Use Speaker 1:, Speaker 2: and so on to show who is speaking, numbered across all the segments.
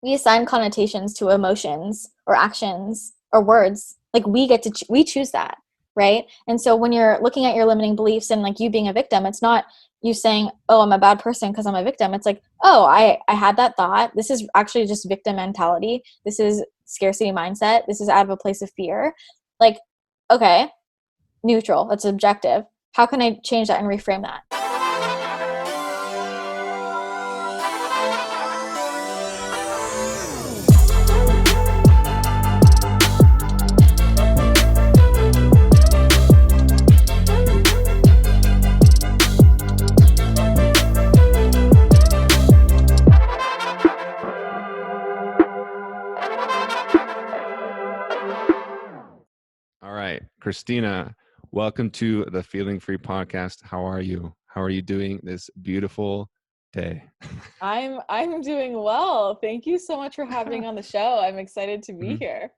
Speaker 1: we assign connotations to emotions or actions or words. Like we get to we choose that, right? And so when you're looking at your limiting beliefs and like you being a victim, it's not you saying, oh, I'm a bad person because I'm a victim. It's like, oh, I had that thought. This is actually just victim mentality. This is scarcity mindset. This is out of a place of fear. Like, okay, neutral. That's objective. How can I change that and reframe that?
Speaker 2: All right, Christina, welcome to the Feeling Free podcast. How are you? How are you doing this beautiful day?
Speaker 3: I'm doing well. Thank you so much for having me on the show. I'm excited to be
Speaker 2: Mhm.
Speaker 3: here.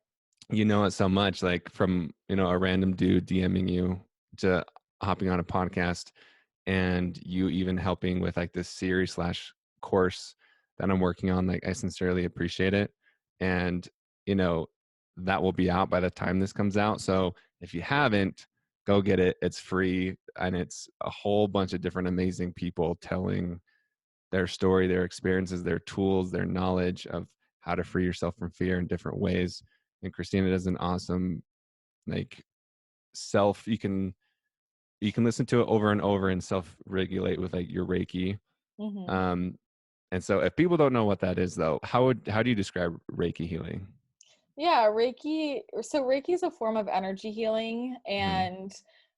Speaker 2: You know it so much, like from a random dude DMing you to hopping on a podcast, and you even helping with like this series slash course that I'm working on. Like I sincerely appreciate it, and you know that will be out by the time this comes out. So if you haven't, go get it. It's free, and it's a whole bunch of different amazing people telling their story, their experiences, their tools, their knowledge of how to free yourself from fear in different ways. And Christina does an awesome like self. You can listen to it over and over and self regulate with like your Reiki.
Speaker 3: hmm
Speaker 2: Um, and so if people don't know what that is though, how do you describe Reiki healing?
Speaker 3: Yeah, Reiki. So Reiki is a form of energy healing,
Speaker 2: Mm-hmm.
Speaker 3: and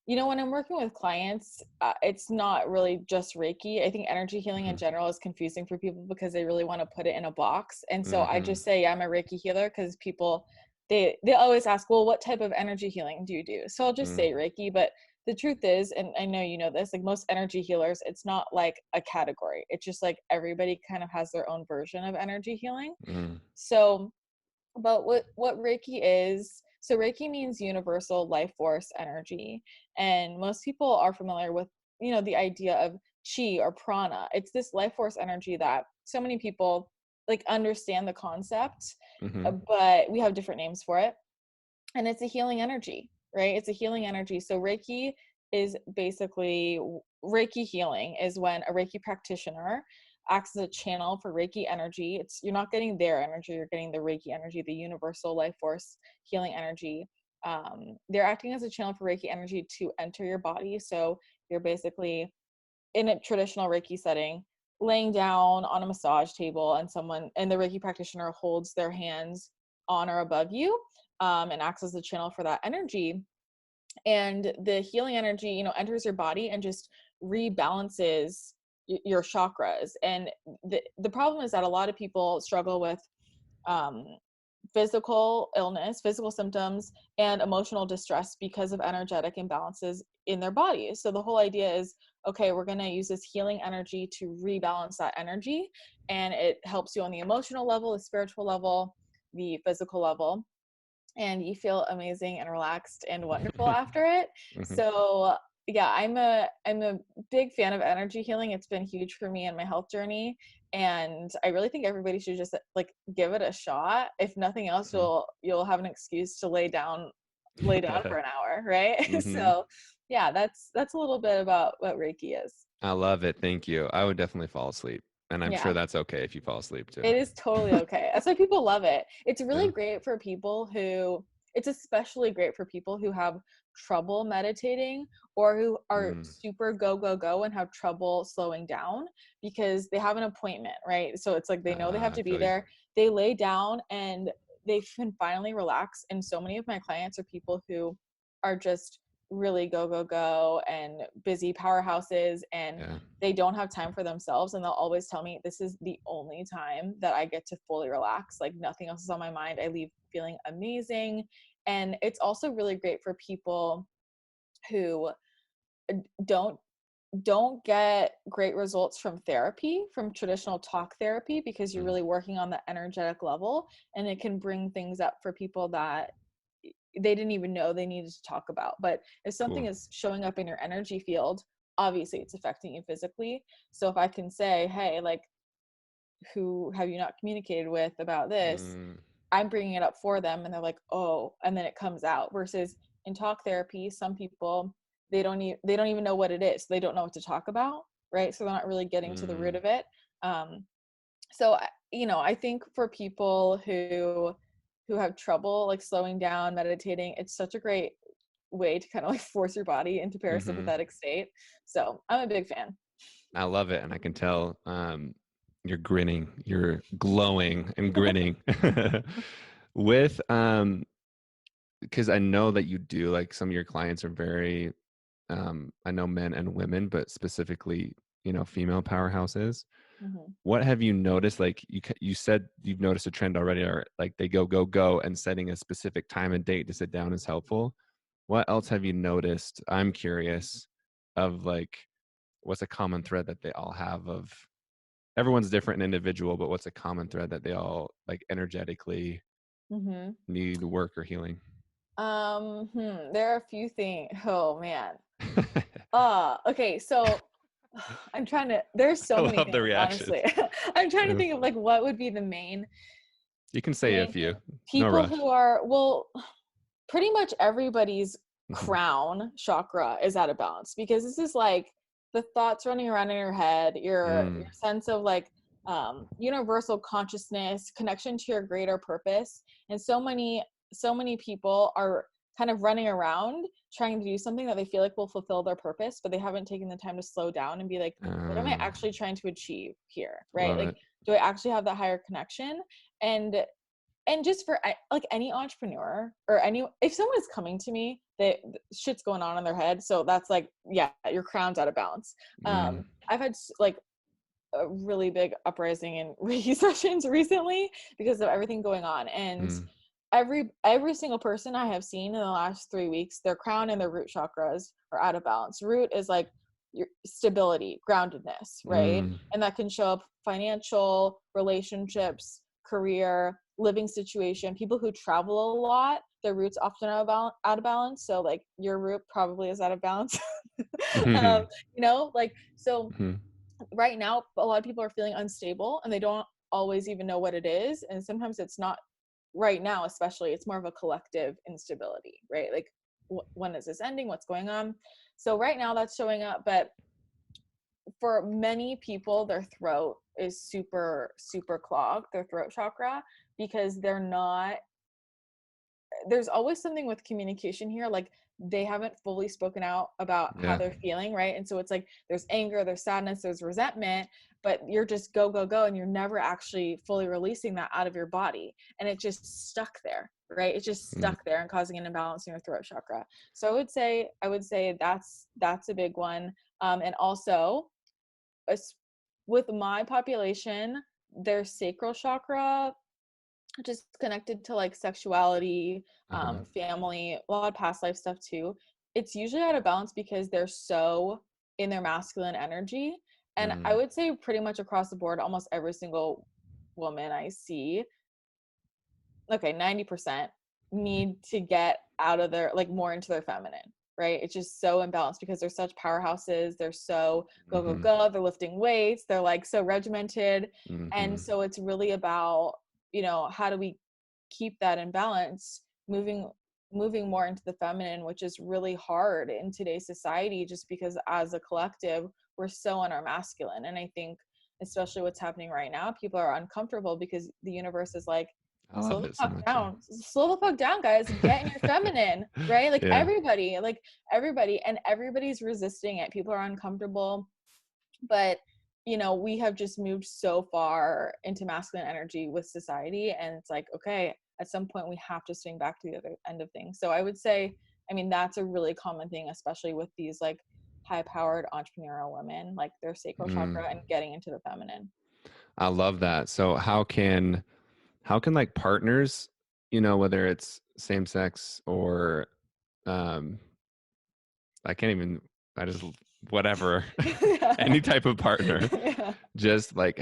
Speaker 3: when I'm working with clients, it's not really just Reiki. I think energy healing in
Speaker 2: Mm-hmm.
Speaker 3: general is confusing for people because they really want to put it in a box, and so I
Speaker 2: Mm-hmm.
Speaker 3: just say, yeah, I'm a Reiki healer because people they always ask, well, what type of energy healing do you do? So I'll just say Reiki, but the truth is, and I know you know this, like most energy healers, it's not like a category. It's just like everybody kind of has their own version of energy healing.
Speaker 2: Mm-hmm.
Speaker 3: So but what Reiki is, so Reiki means universal life force energy, and most people are familiar with the idea of chi or prana. It's this life force energy that so many people like understand the concept,
Speaker 2: Mm-hmm.
Speaker 3: but we have different names for it, and it's a healing energy, right? It's a healing energy. So Reiki is basically, Reiki healing is when a Reiki practitioner acts as a channel for Reiki energy. It's You're not getting their energy, you're getting the Reiki energy, the universal life force healing energy. They're acting as a channel for Reiki energy to enter your body. So you're basically in a traditional Reiki setting, laying down on a massage table, and the Reiki practitioner holds their hands on or above you, and acts as the channel for that energy. And the healing energy, enters your body and just rebalances your chakras. And the problem is that a lot of people struggle with um, physical illness, physical symptoms, and emotional distress because of energetic imbalances in their bodies. So the whole idea is, okay, we're going to use this healing energy to rebalance that energy. And it helps you on the emotional level, the spiritual level, the physical level, and you feel amazing and relaxed and wonderful after it.
Speaker 2: Mm-hmm.
Speaker 3: So yeah, I'm a big fan of energy healing. It's been huge for me in my health journey, and I really think everybody should just like give it a shot. If nothing else, you'll have an excuse to lay down for an hour, right?
Speaker 2: Mm-hmm.
Speaker 3: So yeah, that's a little bit about what Reiki is.
Speaker 2: I love it. Thank you. I would definitely fall asleep, and I'm
Speaker 3: Yeah.
Speaker 2: sure that's okay if you fall asleep too.
Speaker 3: It is totally okay. That's why people love it. It's
Speaker 2: Yeah.
Speaker 3: really great for people who, it's especially great for people who have trouble meditating or who are
Speaker 2: Mm.
Speaker 3: super go, go, go and have trouble slowing down because they have an appointment, right? So it's like they know they have
Speaker 2: I
Speaker 3: to be
Speaker 2: feel you.
Speaker 3: there. They lay down and they can finally relax. And so many of my clients are people who are just really go, go, go and busy powerhouses, and
Speaker 2: Yeah.
Speaker 3: they don't have time for themselves, and they'll always tell me this is the only time that I get to fully relax. Like nothing else is on my mind. I leave feeling amazing. And it's also really great for people who don't don't get great results from therapy, from traditional talk therapy, because you're
Speaker 2: Mm.
Speaker 3: really working on the energetic level, and it can bring things up for people that they didn't even know they needed to talk about. But if something
Speaker 2: Cool.
Speaker 3: is showing up in your energy field, obviously it's affecting you physically. So if I can say, hey, like who have you not communicated with about this?
Speaker 2: Mm,
Speaker 3: I'm bringing it up for them, and they're like, oh, and then it comes out. Versus in talk therapy, some people, they don't even know what it is. They don't know what to talk about, right? So they're not really getting to the root
Speaker 2: mm,
Speaker 3: of it. So I think for people who have trouble like slowing down, meditating, it's such a great way to kind of like force your body into
Speaker 2: hmm.
Speaker 3: parasympathetic state. So I'm a big fan.
Speaker 2: I love it. And I can tell you're grinning, you're glowing and grinning with, because I know that you do, like, some of your clients are very, I know men and women, but specifically, female powerhouses.
Speaker 3: Hmm.
Speaker 2: What have you noticed? Like, you said you've noticed a trend already, or like they go, go, go, and setting a specific time and date to sit down is helpful. What else have you noticed? I'm curious of, like, what's a common thread that they all have of, everyone's different and individual, but what's a common thread that they all, like, energetically
Speaker 3: Hmm.
Speaker 2: need work or healing?
Speaker 3: There are a few things. Oh man. Okay. So I'm trying to, there's
Speaker 2: I
Speaker 3: so many
Speaker 2: love the
Speaker 3: things, honestly.
Speaker 2: reactions.
Speaker 3: I'm trying to
Speaker 2: Yeah.
Speaker 3: think of like what would be the main
Speaker 2: You can say a
Speaker 3: main
Speaker 2: few.
Speaker 3: thing.
Speaker 2: No
Speaker 3: People
Speaker 2: rush.
Speaker 3: who are, well, pretty much everybody's
Speaker 2: Hmm.
Speaker 3: crown chakra is out of balance, because this is like the thoughts running around in your head, your
Speaker 2: Mm.
Speaker 3: sense of like universal consciousness, connection to your greater purpose. And so many people are kind of running around trying to do something that they feel like will fulfill their purpose, but they haven't taken the time to slow down and be like, what am I
Speaker 2: Uh,
Speaker 3: actually trying to achieve here, right?
Speaker 2: love
Speaker 3: Like,
Speaker 2: it.
Speaker 3: do I actually have that higher connection? And just for like any entrepreneur or any, if someone is coming to me that shit's going on in their head, so that's like, yeah, your crown's out of balance.
Speaker 2: Mm.
Speaker 3: I've had like a really big uprising in Reiki sessions recently because of everything going on, and
Speaker 2: Mm.
Speaker 3: every single person I have seen in the last 3 weeks, their crown and their root chakras are out of balance. Root is like your stability, groundedness, right?
Speaker 2: Mm.
Speaker 3: And that can show up financial, relationships, career, living situation. People who travel a lot, their roots often are out of balance. So like your root probably is out of balance. um,
Speaker 2: Mhm.
Speaker 3: like, so
Speaker 2: Mhm.
Speaker 3: right now a lot of people are feeling unstable and they don't always even know what it is, and sometimes it's not, right now especially, it's more of a collective instability, right? Like, when is this ending, what's going on? So right now that's showing up, but for many people their throat is super super clogged, their throat chakra, because they're not, there's always something with communication here, like they haven't fully spoken out about how
Speaker 2: Yeah.
Speaker 3: they're feeling, right? And so it's like there's anger, there's sadness, there's resentment, but you're just go go go, and you're never actually fully releasing that out of your body, and it just stuck there, right? It's just
Speaker 2: Mm.
Speaker 3: stuck there and causing an imbalance in your throat chakra. So I would say that's a big one. And also, with my population, their sacral chakra, which is connected to like sexuality,
Speaker 2: Uh-huh.
Speaker 3: family, a lot of past life stuff too. It's usually out of balance because they're so in their masculine energy. And I
Speaker 2: Mm.
Speaker 3: would say pretty much across the board, almost every single woman I see, okay, 90% need to get out of their, like, more into their feminine, right? It's just so imbalanced because they're such powerhouses. They're so go, go,
Speaker 2: Mhm.
Speaker 3: go. They're lifting weights. They're like so regimented. And
Speaker 2: Mhm.
Speaker 3: so it's really about, how do we keep that in balance, moving more into the feminine, which is really hard in today's society, just because as a collective, we're so on our masculine. And I think, especially what's happening right now, people are uncomfortable because the universe is like,
Speaker 2: I
Speaker 3: slow
Speaker 2: love
Speaker 3: the
Speaker 2: it so
Speaker 3: fuck
Speaker 2: much.
Speaker 3: down, slow the fuck down, guys, get in your feminine, right? Like
Speaker 2: Yeah.
Speaker 3: everybody, and everybody's resisting it. People are uncomfortable, but we have just moved so far into masculine energy with society, and it's like, okay, at some point we have to swing back to the other end of things. So I would say, I mean, that's a really common thing, especially with these like high powered entrepreneurial women, like their sacral
Speaker 2: Mm.
Speaker 3: chakra and getting into the feminine.
Speaker 2: I love that. So how can like partners, whether it's same sex or um I can't even I just whatever any type of partner,
Speaker 3: Yeah.
Speaker 2: just like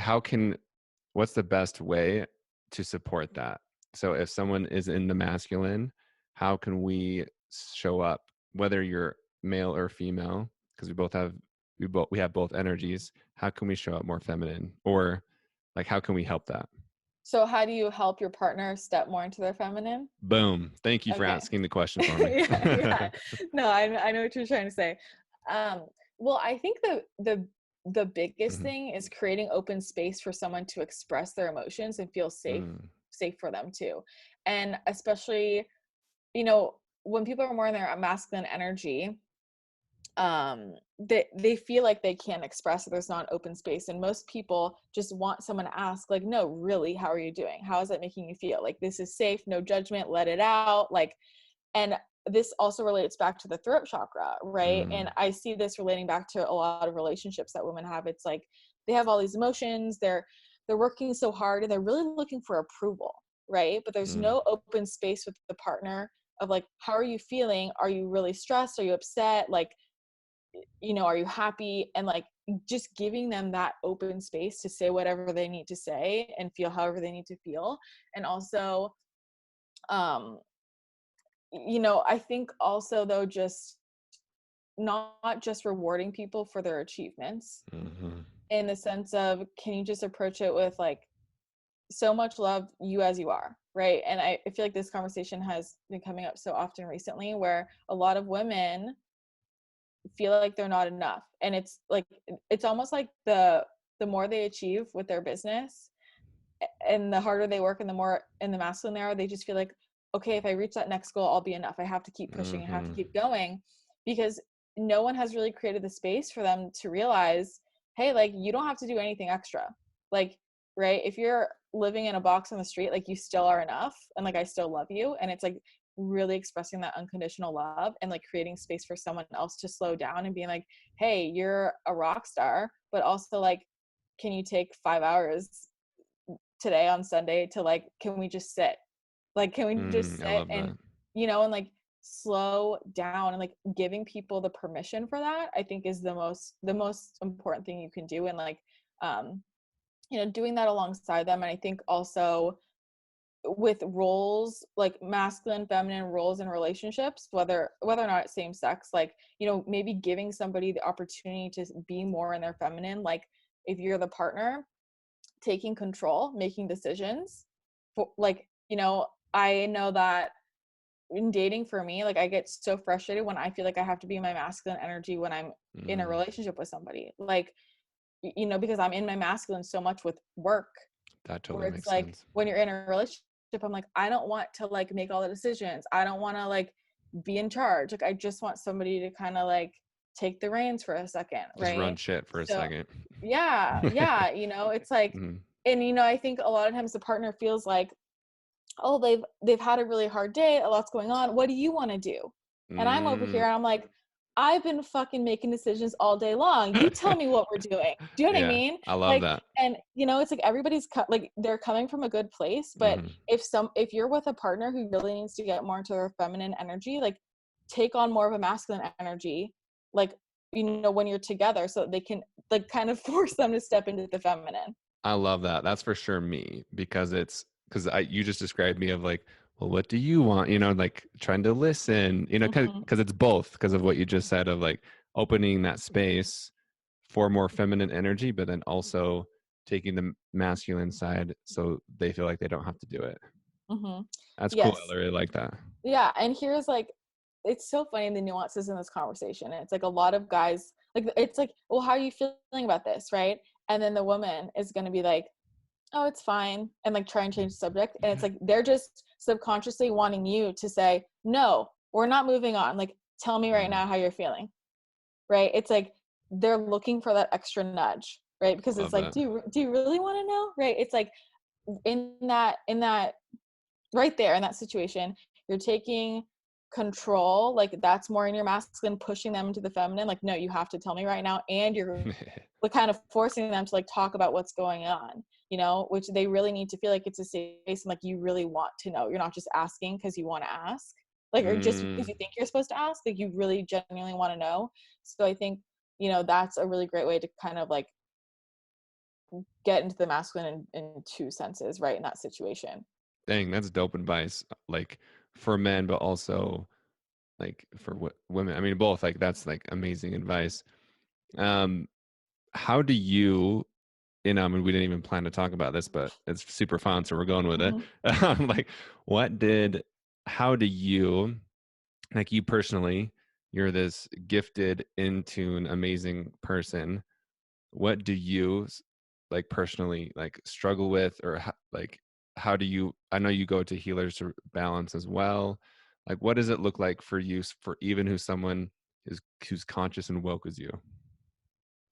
Speaker 2: what's the best way to support that? So if someone is in the masculine, how can we show up, whether you're male or female, because we have both energies, how can we show up more feminine? Or Like, how can we help that?
Speaker 3: So how do you help your partner step more into their feminine?
Speaker 2: Boom. Thank you for
Speaker 3: Okay.
Speaker 2: asking the question for me.
Speaker 3: Yeah. No, I know what you're trying to say. Um, well, I think the biggest
Speaker 2: Mhm.
Speaker 3: thing is creating open space for someone to express their emotions and feel
Speaker 2: Mm,
Speaker 3: safe for them too. And especially, you know, when people are more in their masculine energy, they feel like they can't express it. There's not open space, and most people just want someone to ask, like, no, really, how are you doing? How is that making you feel? Like, this is safe, no judgment, let it out. Like, and this also relates back to the throat chakra, right?
Speaker 2: mm,
Speaker 3: And I see this relating back to a lot of relationships that women have. It's like they have all these emotions, they're working so hard and they're really looking for approval, right? But there's
Speaker 2: mm,
Speaker 3: no open space with the partner of like, how are you feeling? Are you really stressed? Are you upset? Like, are you happy? And like just giving them that open space to say whatever they need to say and feel however they need to feel. And also, um, I think also though, just not just rewarding people for their achievements
Speaker 2: mhm,
Speaker 3: in the sense of, can you just approach it with like so much love, you as you are, right? And I feel like this conversation has been coming up so often recently where a lot of women feel like they're not enough, and it's like it's almost like the more they achieve with their business and the harder they work and the more in the masculine they are, they just feel like, okay, if I reach that next goal, I'll be enough. I have to keep pushing, I have to
Speaker 2: mhm,
Speaker 3: keep going, because no one has really created the space for them to realize, hey, like, you don't have to do anything extra. Like, right, if you're living in a box on the street, like, you still are enough, and like, I still love you. And it's like really expressing that unconditional love and like creating space for someone else to slow down and being like, hey, you're a rock star, but also like, can you take 5 hours today on Sunday to like, can we just sit? Like, can we just
Speaker 2: I
Speaker 3: sit
Speaker 2: love
Speaker 3: and,
Speaker 2: that.
Speaker 3: and like slow down, and like giving people the permission for that, I think is the most important thing you can do. And like, um, doing that alongside them. And I think also with roles, like masculine, feminine roles in relationships, whether or not it's same sex, like, maybe giving somebody the opportunity to be more in their feminine. Like, if you're the partner, taking control, making decisions for, like, I know that in dating for me, like, I get so frustrated when I feel like I have to be in my masculine energy when I'm in a
Speaker 2: Mm,
Speaker 3: relationship with somebody. Like, because I'm in my masculine so much with work,
Speaker 2: that
Speaker 3: where
Speaker 2: totally
Speaker 3: it's
Speaker 2: makes
Speaker 3: like
Speaker 2: sense.
Speaker 3: when you're in a relationship, I'm like, I don't want to like make all the decisions. I don't want to like be in charge. Like, I just want somebody to kind of like take the reins for a second,
Speaker 2: Just run
Speaker 3: right?
Speaker 2: shit for a
Speaker 3: So
Speaker 2: second.
Speaker 3: yeah, it's like,
Speaker 2: Mhm,
Speaker 3: and I think a lot of times the partner feels like, oh, they've had a really hard day, a lot's going on, what do you want to do? And I'm over here
Speaker 2: mm.
Speaker 3: and I'm like, I've been fucking making decisions all day long, you tell me what we're doing. Do you know what I
Speaker 2: Yeah,
Speaker 3: mean?
Speaker 2: I love
Speaker 3: Like,
Speaker 2: that.
Speaker 3: and it's like everybody's like they're coming from a good place, but
Speaker 2: Mhm.
Speaker 3: if you're with a partner who really needs to get more into their feminine energy, like, take on more of a masculine energy, like, when you're together, so that they can like kind of force them to step into the feminine.
Speaker 2: I love that. That's for sure me, because you just described me of like, well, what do you want? Like trying to listen,
Speaker 3: Hmm.
Speaker 2: because it's both, because of what you just said of like opening that space for more feminine energy, but then also taking the masculine side so they feel like they don't have to do it.
Speaker 3: Hmm.
Speaker 2: That's cool. I
Speaker 3: Yes.
Speaker 2: really like that.
Speaker 3: Yeah, and here's like, it's so funny the nuances in this conversation. And it's like a lot of guys, like, it's like, well, how are you feeling about this, right? And then the woman is going to be like, oh, it's fine, and like try and change the subject. And it's like they're just subconsciously wanting you to say, no, we're not moving on. Like, tell me right
Speaker 2: Mm,
Speaker 3: now how you're feeling, right? It's like they're looking for that extra nudge, right? Because it's
Speaker 2: love
Speaker 3: like,
Speaker 2: that.
Speaker 3: do you really want to know, right? It's like in that right there in that situation, you're taking control, like that's more in your masculine, pushing them into the feminine, like, no, you have to tell me right now. And you're like kind of forcing them to like talk about what's going on, which they really need to feel like it's a safe space, and like you really want to know, you're not just asking because you want to ask, like, or just because
Speaker 2: Mm,
Speaker 3: you think you're supposed to ask, like you really genuinely want to know. So I think that's a really great way to kind of like get into the masculine in two senses, right, in that situation.
Speaker 2: dang, that's dope advice. Like for men, but also like for women. I mean, both. Like that's like amazing advice. Um, how do you you know, I mean, we didn't even plan to talk about this, but it's super fun, so we're going with it.
Speaker 3: Mhm.
Speaker 2: Like, how do you, like you personally, you're this gifted, in tune, amazing person. What do you like personally like struggle with, or like how do you? I know you go to healers to balance as well. Like, what does it look like for you, for even who someone is who's conscious and woke as you?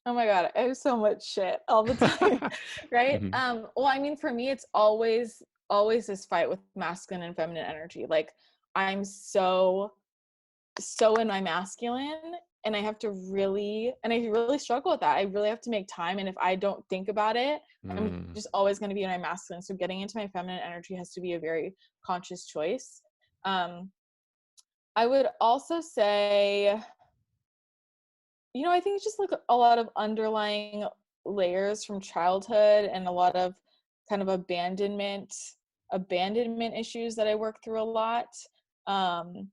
Speaker 3: Oh my God, I have so much shit all the time, right?
Speaker 2: Hmm.
Speaker 3: Well, I mean, for me, it's always this fight with masculine and feminine energy. Like, I'm so in my masculine, and I have to really, and I really struggle with that. I really have to make time, and if I don't think about it, I'm
Speaker 2: Mm.
Speaker 3: just always going to be in my masculine. So getting into my feminine energy has to be a very conscious choice. Um, I would also say, I think it's just like a lot of underlying layers from childhood and a lot of kind of abandonment issues that I work through a lot. Um,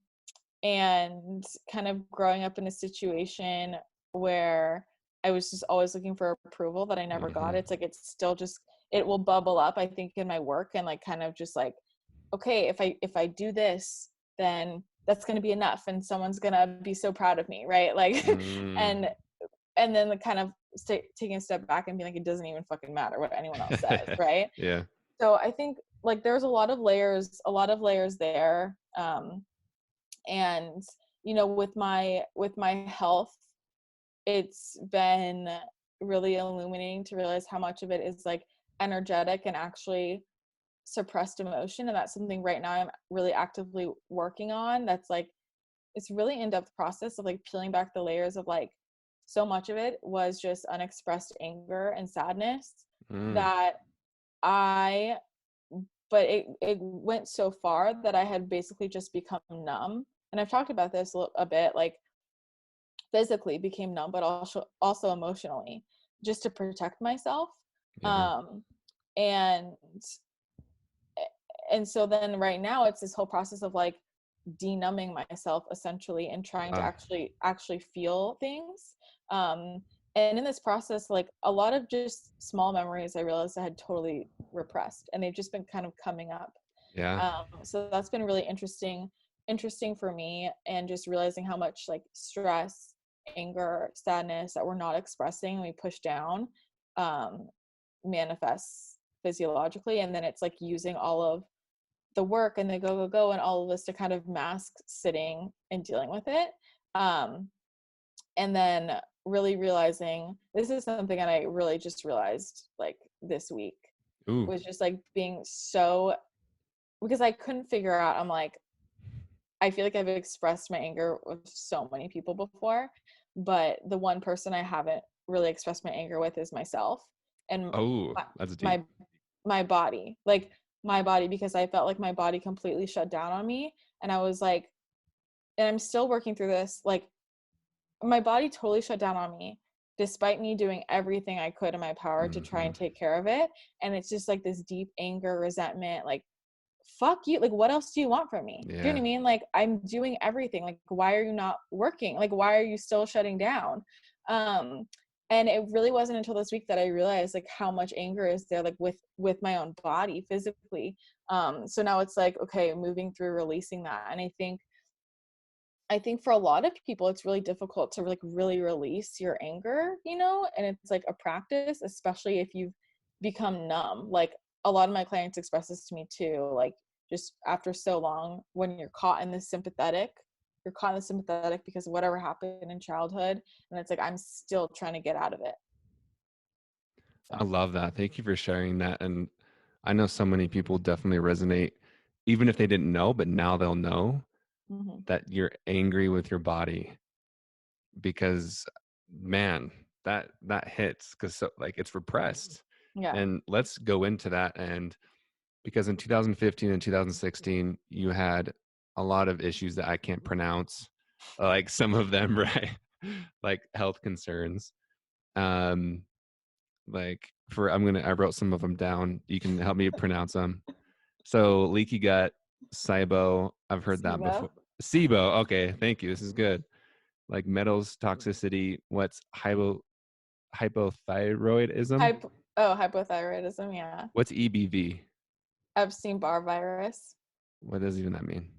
Speaker 3: and kind of growing up in a situation where I was just always looking for approval that I never got.
Speaker 2: Hmm.
Speaker 3: It's like it's still just, it will bubble up, I think, in my work, and like kind of just like, okay, if I do this, then that's going to be enough and someone's going to be so proud of me, right? Like
Speaker 2: Mm.
Speaker 3: and then the kind of taking a step back and being like, it doesn't even fucking matter what anyone else says, right?
Speaker 2: Yeah.
Speaker 3: So I think like there's a lot of layers there. And with my health, it's been really illuminating to realize how much of it is like energetic and actually suppressed emotion, and that's something right now I'm really actively working on. That's like, it's really in-depth process of like peeling back the layers of like, so much of it was just unexpressed anger and sadness
Speaker 2: Mm.
Speaker 3: that I but it went so far that I had basically just become numb. And I've talked about this a bit, like physically became numb, but also emotionally, just to protect myself.
Speaker 2: Yeah.
Speaker 3: Um, and and so then right now it's this whole process of like denumbing myself essentially and trying to
Speaker 2: Wow.
Speaker 3: actually feel things. Um, and in this process, like a lot of just small memories I realized I had totally repressed, and they've just been kind of coming up.
Speaker 2: Yeah.
Speaker 3: So that's been really interesting for me, and just realizing how much like stress, anger, sadness that we're not expressing and we push down um, manifests physiologically, and then it's like using all of the work and the go and all of this to kind of mask sitting and dealing with it. um, and then really realizing, this is something that I really just realized like this week,
Speaker 2: Ooh.
Speaker 3: was just like being so, because I couldn't figure out, I'm like, I feel like I've expressed my anger with so many people before, but the one person I haven't really expressed my anger with is myself. And
Speaker 2: Oh,
Speaker 3: my
Speaker 2: that's deep.
Speaker 3: my, my body, like my body, because I felt like my body completely shut down on me. And I was like, and I'm still working through this, like my body totally shut down on me despite me doing everything I could in my power to try
Speaker 2: Hmm.
Speaker 3: and take care of it. And it's just like this deep anger, resentment, like fuck you, like what else do you want from me? Do you know
Speaker 2: Yeah.
Speaker 3: what I mean? Like I'm doing everything, like why are you not working? Like why are you still shutting down? um and it really wasn't until this week that I realized like how much anger is there, like with my own body physically. So now it's like, okay, moving through releasing that. And I think for a lot of people it's really difficult to like really release your anger, and it's like a practice, especially if you've become numb. Like a lot of my clients express this to me too, like just after so long, when you're caught in the sympathetic because of whatever happened in childhood, and it's like I'm still trying to get out of it.
Speaker 2: I
Speaker 3: So
Speaker 2: love that. Thank you for sharing that. And I know so many people definitely resonate, even if they didn't know, but now they'll know
Speaker 3: mhm.
Speaker 2: that you're angry with your body because, man, that hits because so like it's repressed.
Speaker 3: Yeah.
Speaker 2: And let's go into that. And because in 2015 and 2016, you had a lot of issues that I can't pronounce, like some of them, right? Like health concerns. Um, like I wrote some of them down. You can help me pronounce them. So leaky gut, SIBO, I've heard that
Speaker 3: SIBO.
Speaker 2: before. SIBO, okay, thank you. This is good. Like metals toxicity, what's hypothyroidism?
Speaker 3: Oh, hypothyroidism, yeah.
Speaker 2: What's EBV?
Speaker 3: Epstein-Barr virus.
Speaker 2: What does even that mean?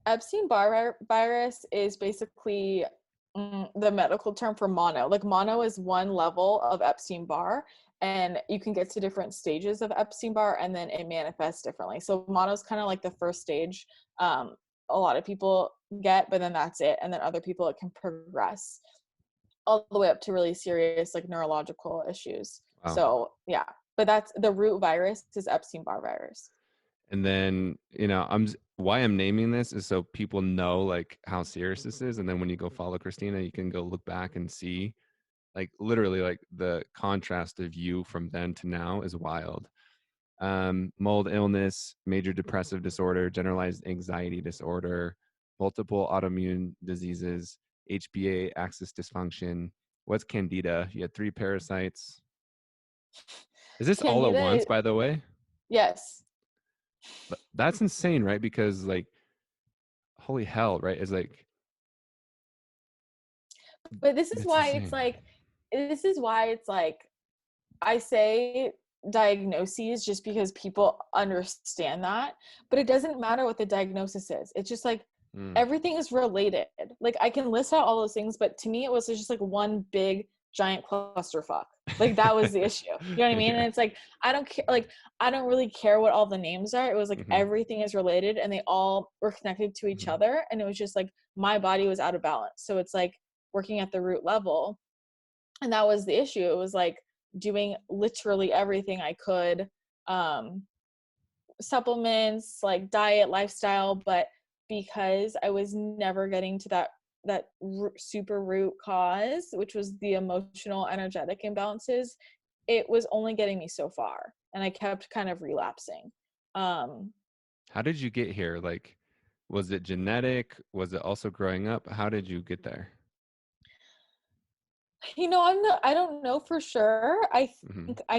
Speaker 3: Epstein-Barr virus is basically the medical term for mono. Like mono is one level of Epstein-Barr, and you can get to different stages of Epstein-Barr, and then it manifests differently. So mono is kind of like the first stage. A lot of people get, but then that's it. And then other people, it can progress all the way up to really serious like neurological issues.
Speaker 2: Wow.
Speaker 3: So yeah, but that's the root virus is Epstein-Barr virus.
Speaker 2: And then, why I'm naming this is so people know like how serious this is. And then when you go follow Christina, you can go look back and see like literally like the contrast of you from then to now is wild. Mold illness, major depressive disorder, generalized anxiety disorder, multiple autoimmune diseases, HPA axis dysfunction. What's candida? You had 3 parasites. Is this all at once,
Speaker 3: Candida,
Speaker 2: by the way?
Speaker 3: yes.
Speaker 2: That's insane, right? Because like, holy hell, right? It's like,
Speaker 3: But this is
Speaker 2: it's
Speaker 3: why it's
Speaker 2: insane.
Speaker 3: like, this is why it's like, I say diagnoses just because people understand that, but it doesn't matter what the diagnosis is. It's just like everything is related. Like I can list out all those things, but to me it was just like one big giant clusterfuck. Like that was the issue. You know what I mean?
Speaker 2: Yeah.
Speaker 3: And it's like I don't care. Like I don't really care what all the names are. It was like everything is related, and they all were connected to each other. And it was just like my body was out of balance. So it's like working at the root level, and that was the issue. It was like doing literally everything I could, supplements, like diet, lifestyle, but because I was never getting to that super root cause, which was the emotional energetic imbalances, it was only getting me so far, and I kept kind of relapsing.
Speaker 2: How did you get here? Like, was it genetic? Was it also growing up? How did you get there?
Speaker 3: I don't know for sure. I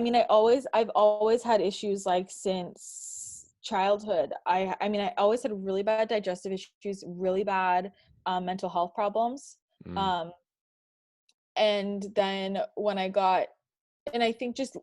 Speaker 3: mean, I've always had issues like since childhood. I always had really bad digestive issues, really bad mental health problems. Um, and then and I think just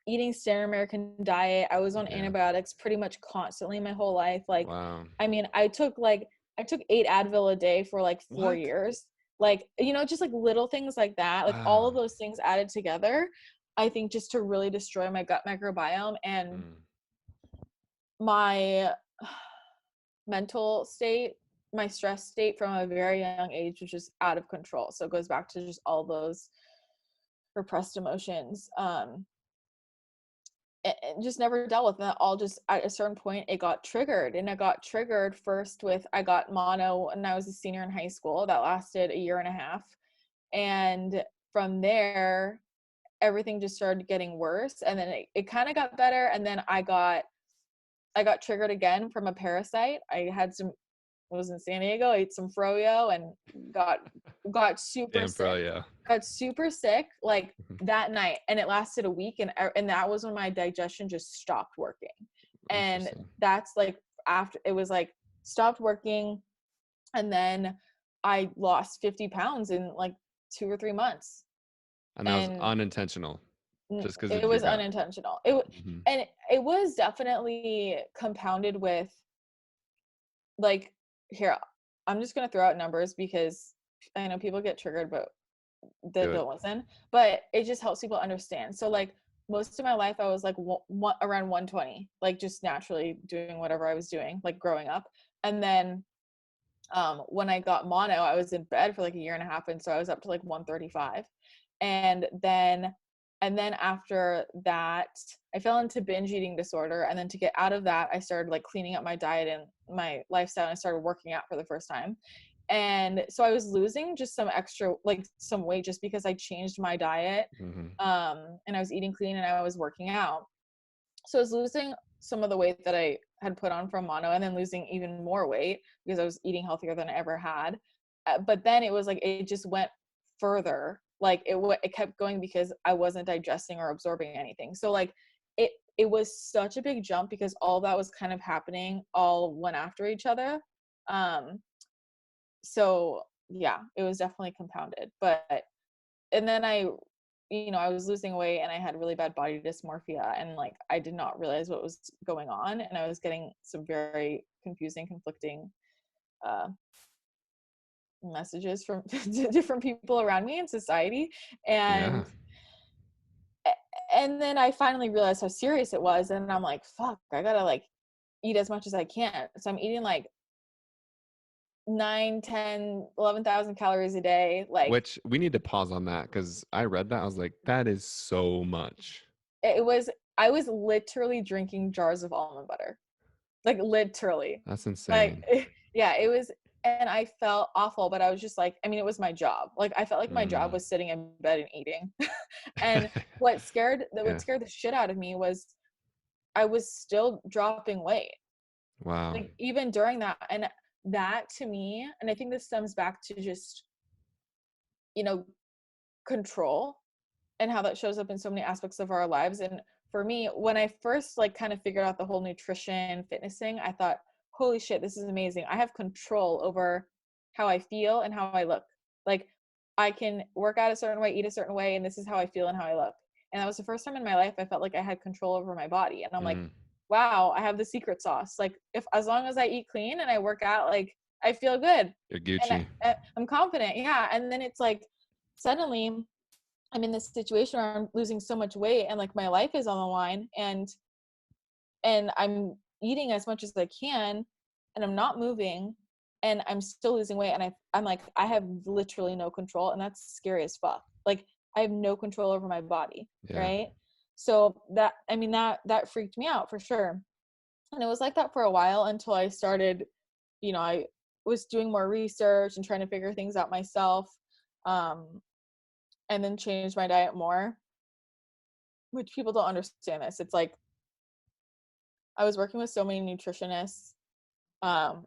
Speaker 3: eating standard American diet, I was on antibiotics pretty much constantly my whole life. Like,
Speaker 2: Wow.
Speaker 3: I mean, I took 8 Advil a day for like 4
Speaker 2: What?
Speaker 3: years. Like, just like little things like that. Like all
Speaker 2: Wow.
Speaker 3: of those things added together, I think just to really destroy my gut microbiome and my mental state, my stress state from a very young age was just out of control. So it goes back to just all those repressed emotions. And just never dealt with that. All just at a certain point it got triggered, and it got triggered first with I got mono and I was a senior in high school. That lasted a year and a half, and from there everything just started getting worse, and then it kind of got better, and then I got triggered again from a parasite. I was in San Diego, ate some froyo, and got super
Speaker 2: Damn, bro,
Speaker 3: sick.
Speaker 2: yeah.
Speaker 3: Got super sick like that night, and it lasted a week, and that was when my digestion just stopped working. And that's like after it was like stopped working, and then I lost 50 pounds in like 2 or 3 months.
Speaker 2: And that was
Speaker 3: And
Speaker 2: unintentional, just because
Speaker 3: it
Speaker 2: of your
Speaker 3: was
Speaker 2: gut.
Speaker 3: unintentional. And it was definitely compounded with like here, I'm just gonna throw out numbers because I know people get triggered, but they
Speaker 2: Do it.
Speaker 3: don't listen. But it just helps people understand. So like most of my life, I was like around 120, like just naturally doing whatever I was doing, like growing up. And then when I got mono, I was in bed for like a year and a half, and so I was up to like 135. And then after that, I fell into binge eating disorder, and then to get out of that, I started like cleaning up my diet and my lifestyle, and I started working out for the first time. And so I was losing just some extra, like some weight, just because I changed my diet, and I was eating clean and I was working out. So I was losing some of the weight that I had put on from mono, and then losing even more weight because I was eating healthier than I ever had. But then it was like it just went further. Like it kept going because I wasn't digesting or absorbing anything. So like it was such a big jump because all that was kind of happening all one after each other. So yeah, it was definitely compounded. But and then I was losing weight and I had really bad body dysmorphia, and like I did not realize what was going on, and I was getting some very confusing, conflicting uh, messages from different people around me in society.
Speaker 2: Yeah.
Speaker 3: And then I finally realized how serious it was, and I'm like, fuck, I gotta like eat as much as I can. So I'm eating like 9, 10, 11,000 calories a day. Like
Speaker 2: Which we need to pause on that, because I read that. I was like, that is so much.
Speaker 3: it was, I was literally drinking jars of almond butter. Like literally.
Speaker 2: That's
Speaker 3: Like,
Speaker 2: insane.
Speaker 3: yeah, it was, and I felt awful, but I was just like, I mean, it was my job. Like I felt like my job
Speaker 2: Mm.
Speaker 3: was sitting in bed and eating. And what
Speaker 2: Yeah.
Speaker 3: scared the shit out of me was I was still dropping weight.
Speaker 2: Wow.
Speaker 3: Like even during that. And that to me, and I think this stems back to just, you know, control and how that shows up in so many aspects of our lives. And for me, when I first like kind of figured out the whole nutrition fitness thing, I thought, holy shit, this is amazing. I have control over how I feel and how I look. Like I can work out a certain way, eat a certain way, and this is how I feel and how I look. And that was the first time in my life I felt like I had control over my body. And I'm like,
Speaker 2: Mm.
Speaker 3: wow, I have the secret sauce. Like if as long as I eat clean and I work out, like I feel good
Speaker 2: You're
Speaker 3: and
Speaker 2: Gucci.
Speaker 3: I'm confident. Yeah. And then it's like suddenly I'm in this situation where I'm losing so much weight and like my life is on the line, and I'm eating as much as I can and I'm not moving and I'm still losing weight, and I'm like I have literally no control, and that's scary as fuck. Like I have no control over my body,
Speaker 2: Yeah.
Speaker 3: right? So that, I mean, that freaked me out for sure. And it was like that for a while until I started, I was doing more research and trying to figure things out myself. Um, and then changed my diet more, which people don't understand this. It's like I was working with so many nutritionists. Um,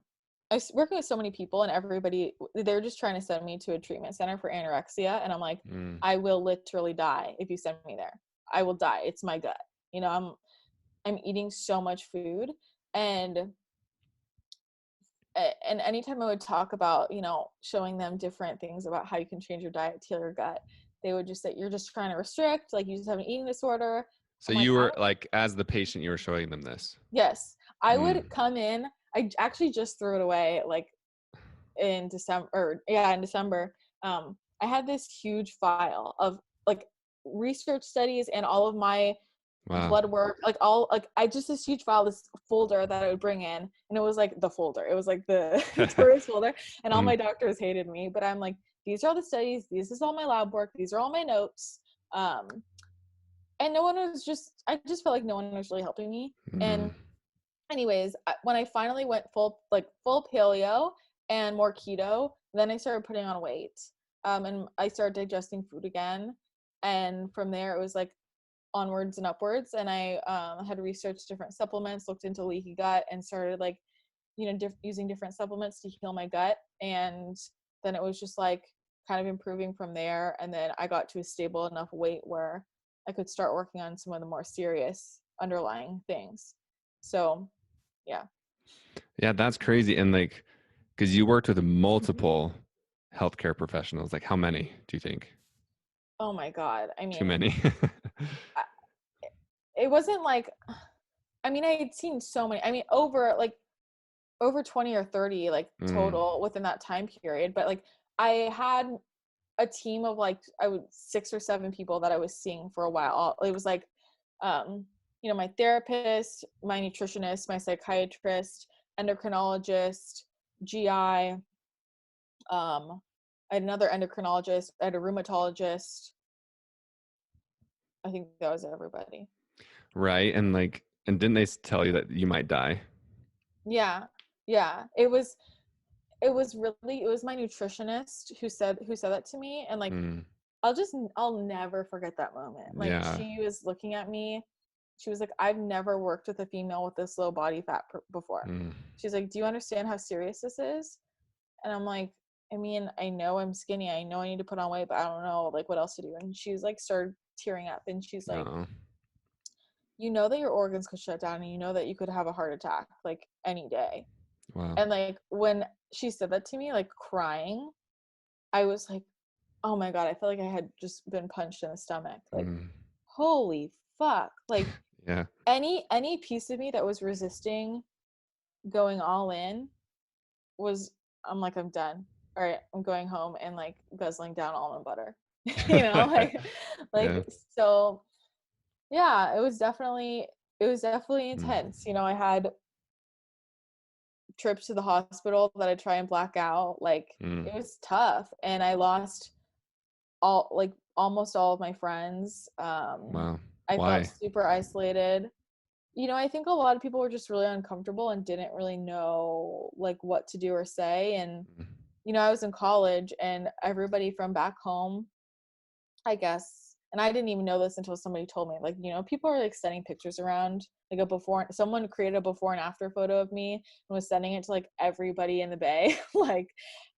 Speaker 3: I was working with so many people, and everybody, they're just trying to send me to a treatment center for anorexia. And I'm like,
Speaker 2: Mm.
Speaker 3: I will literally die if you send me there. I will die. It's my gut. I'm eating so much food, and anytime I would talk about, showing them different things about how you can change your diet to heal your gut, they would just say, you're just trying to restrict, like you just have an eating disorder.
Speaker 2: So
Speaker 3: I'm like,
Speaker 2: you
Speaker 3: I
Speaker 2: were
Speaker 3: don't.
Speaker 2: like, as the patient, you were showing them this.
Speaker 3: Yes, I
Speaker 2: Mm.
Speaker 3: would come in. I actually just threw it away, like in December. Or, yeah, in December. I had this huge file of like research studies and all of my
Speaker 2: Wow.
Speaker 3: blood work, like all, like I just this huge file, this folder that I would bring in, and it was like the folder. It was like the tourist folder, and all
Speaker 2: Mm.
Speaker 3: my doctors hated me. But I'm like, these are all the studies. This is all my lab work. These are all my notes. And no one was just. I just felt like no one was really helping me.
Speaker 2: Mm.
Speaker 3: And anyways, when I finally went full paleo and more keto, then I started putting on weight. And I started digesting food again. And from there, it was like onwards and upwards. And I had researched different supplements, looked into leaky gut, and started like, using different supplements to heal my gut. And then it was just like kind of improving from there. And then I got to a stable enough weight where I could start working on some of the more serious underlying things. So, yeah.
Speaker 2: Yeah, that's crazy. And like, because you worked with multiple healthcare professionals, like how many do you think?
Speaker 3: Oh my God. I
Speaker 2: Too
Speaker 3: mean,
Speaker 2: many.
Speaker 3: it wasn't like, I mean, I had seen so many, I mean, over 20 or 30 like
Speaker 2: Mm.
Speaker 3: total within that time period. But like I had a team of like, 6 or 7 people that I was seeing for a while. It was like, my therapist, my nutritionist, my psychiatrist, endocrinologist, GI. I had another endocrinologist. I had a rheumatologist. I think that was everybody.
Speaker 2: Right. And like, and didn't they tell you that you might die?
Speaker 3: Yeah. Yeah. It was my nutritionist who said that to me. And like,
Speaker 2: Mm.
Speaker 3: I'll never forget that moment. Like
Speaker 2: Yeah.
Speaker 3: she was looking at me. She was like, I've never worked with a female with this low body fat before.
Speaker 2: Mm.
Speaker 3: She's like, do you understand how serious this is? And I'm like, I mean, I know I'm skinny. I know I need to put on weight, but I don't know like what else to do. And she's like started tearing up, and she's like,
Speaker 2: Oh,
Speaker 3: you know that your organs could shut down, and you know that you could have a heart attack like any day.
Speaker 2: wow.
Speaker 3: And like when she said that to me, like crying, I was like, oh my God, I felt like I had just been punched in the stomach. Like,
Speaker 2: Mm.
Speaker 3: holy fuck. Like
Speaker 2: Yeah.
Speaker 3: any piece of me that was resisting going all in was, I'm like, I'm done. All right, I'm going home and like guzzling down almond butter. You know,
Speaker 2: Yeah.
Speaker 3: so yeah, it was definitely
Speaker 2: Mm.
Speaker 3: intense. You know, I had trips to the hospital that I try and black out. Like
Speaker 2: Mm.
Speaker 3: it was tough, and I lost all like almost all of my friends.
Speaker 2: Wow.
Speaker 3: I felt
Speaker 2: Why?
Speaker 3: super isolated. You know, I think a lot of people were just really uncomfortable and didn't really know like what to do or say. And
Speaker 2: Mm.
Speaker 3: you know, I was in college, and everybody from back home, I guess, and I didn't even know this until somebody told me, like, you know, people are like sending pictures around, like a before, someone created a before and after photo of me and was sending it to like everybody in the Bay, like,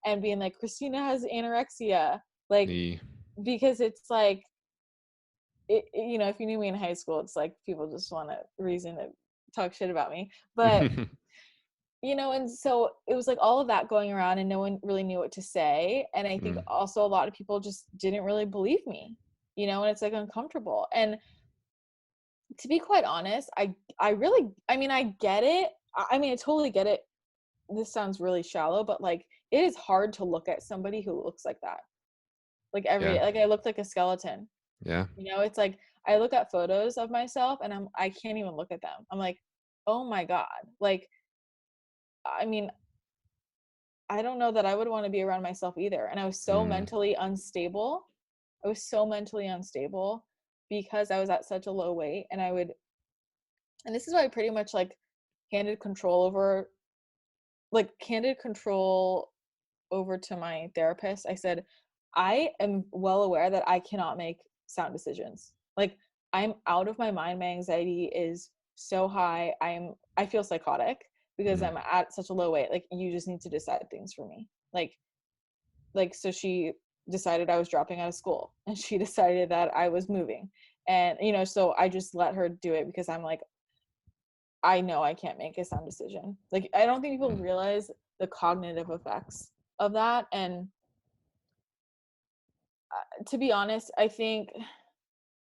Speaker 3: and being like, Christina has anorexia, like,
Speaker 2: Me.
Speaker 3: because it's like, you know, if you knew me in high school, it's like people just want a reason to talk shit about me. But you know, and so it was like all of that going around and no one really knew what to say. And I think
Speaker 2: Mm.
Speaker 3: also a lot of people just didn't really believe me, you know, and it's like uncomfortable. And to be quite honest, I really, I mean, I get it. I mean, I totally get it. This sounds really shallow, but like it is hard to look at somebody who looks like that. Like every
Speaker 2: Yeah.
Speaker 3: day, like I looked like a skeleton.
Speaker 2: Yeah.
Speaker 3: You know, it's like I look at photos of myself and I can't even look at them. I'm like, oh my God. Like, I mean, I don't know that I would want to be around myself either. And I was so
Speaker 2: Mm.
Speaker 3: mentally unstable. I was so mentally unstable because I was at such a low weight. And I would, and this is why I pretty much like handed control over, like handed control over to my therapist. I said, I am well aware that I cannot make sound decisions. Like I'm out of my mind. My anxiety is so high. I feel psychotic because
Speaker 2: Mm.
Speaker 3: I'm at such a low weight. Like you just need to decide things for me. So she decided I was dropping out of school and she decided that I was moving. And you know, so I just let her do it because I'm like, I know I can't make a sound decision. Like I don't think people
Speaker 2: Mm.
Speaker 3: realize the cognitive effects of that. And to be honest, I think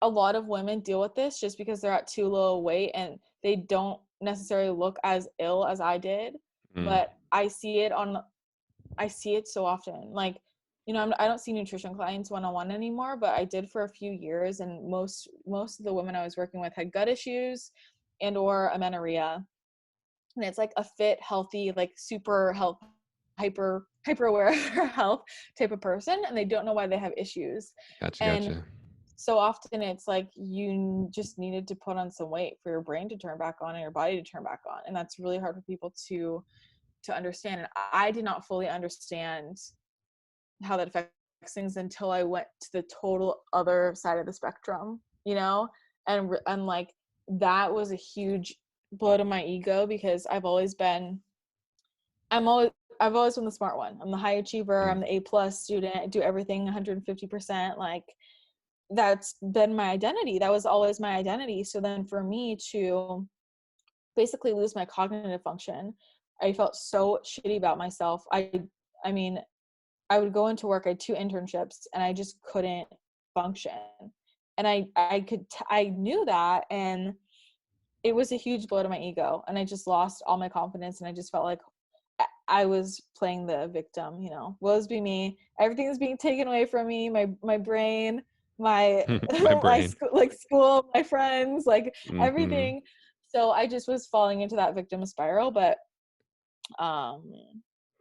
Speaker 3: a lot of women deal with this just because they're at too low a weight and they don't necessarily look as ill as I did.
Speaker 2: Mm.
Speaker 3: But I see it so often. Like, you know, I don't see nutrition clients one-on-one anymore, but I did for a few years, and most of the women I was working with had gut issues and or amenorrhea. And it's like a fit, healthy, like super health, hyper aware of their health type of person, and they don't know why they have issues.
Speaker 2: Gotcha.
Speaker 3: And
Speaker 2: Gotcha.
Speaker 3: so often it's like you just needed to put on some weight for your brain to turn back on and your body to turn back on, and that's really hard for people to understand. And I did not fully understand how that affects things until I went to the total other side of the spectrum, you know? And like that was a huge blow to my ego because I'm always I've always been the smart one. I'm the high achiever,
Speaker 2: Mm.
Speaker 3: I'm the A+ student, I do everything 150%. Like that's been my identity. That was always my identity. So then for me to basically lose my cognitive function, I felt so shitty about myself. I mean, I would go into work, I had 2 internships and I just couldn't function. And I knew that, and it was a huge blow to my ego, and I just lost all my confidence, and I just felt like I was playing the victim, you know. Woe's be me. Everything is being taken away from me, my brain, my
Speaker 2: My
Speaker 3: my
Speaker 2: brain.
Speaker 3: school, my friends, like
Speaker 2: Mm-hmm.
Speaker 3: everything. So I just was falling into that victim spiral, but um yeah.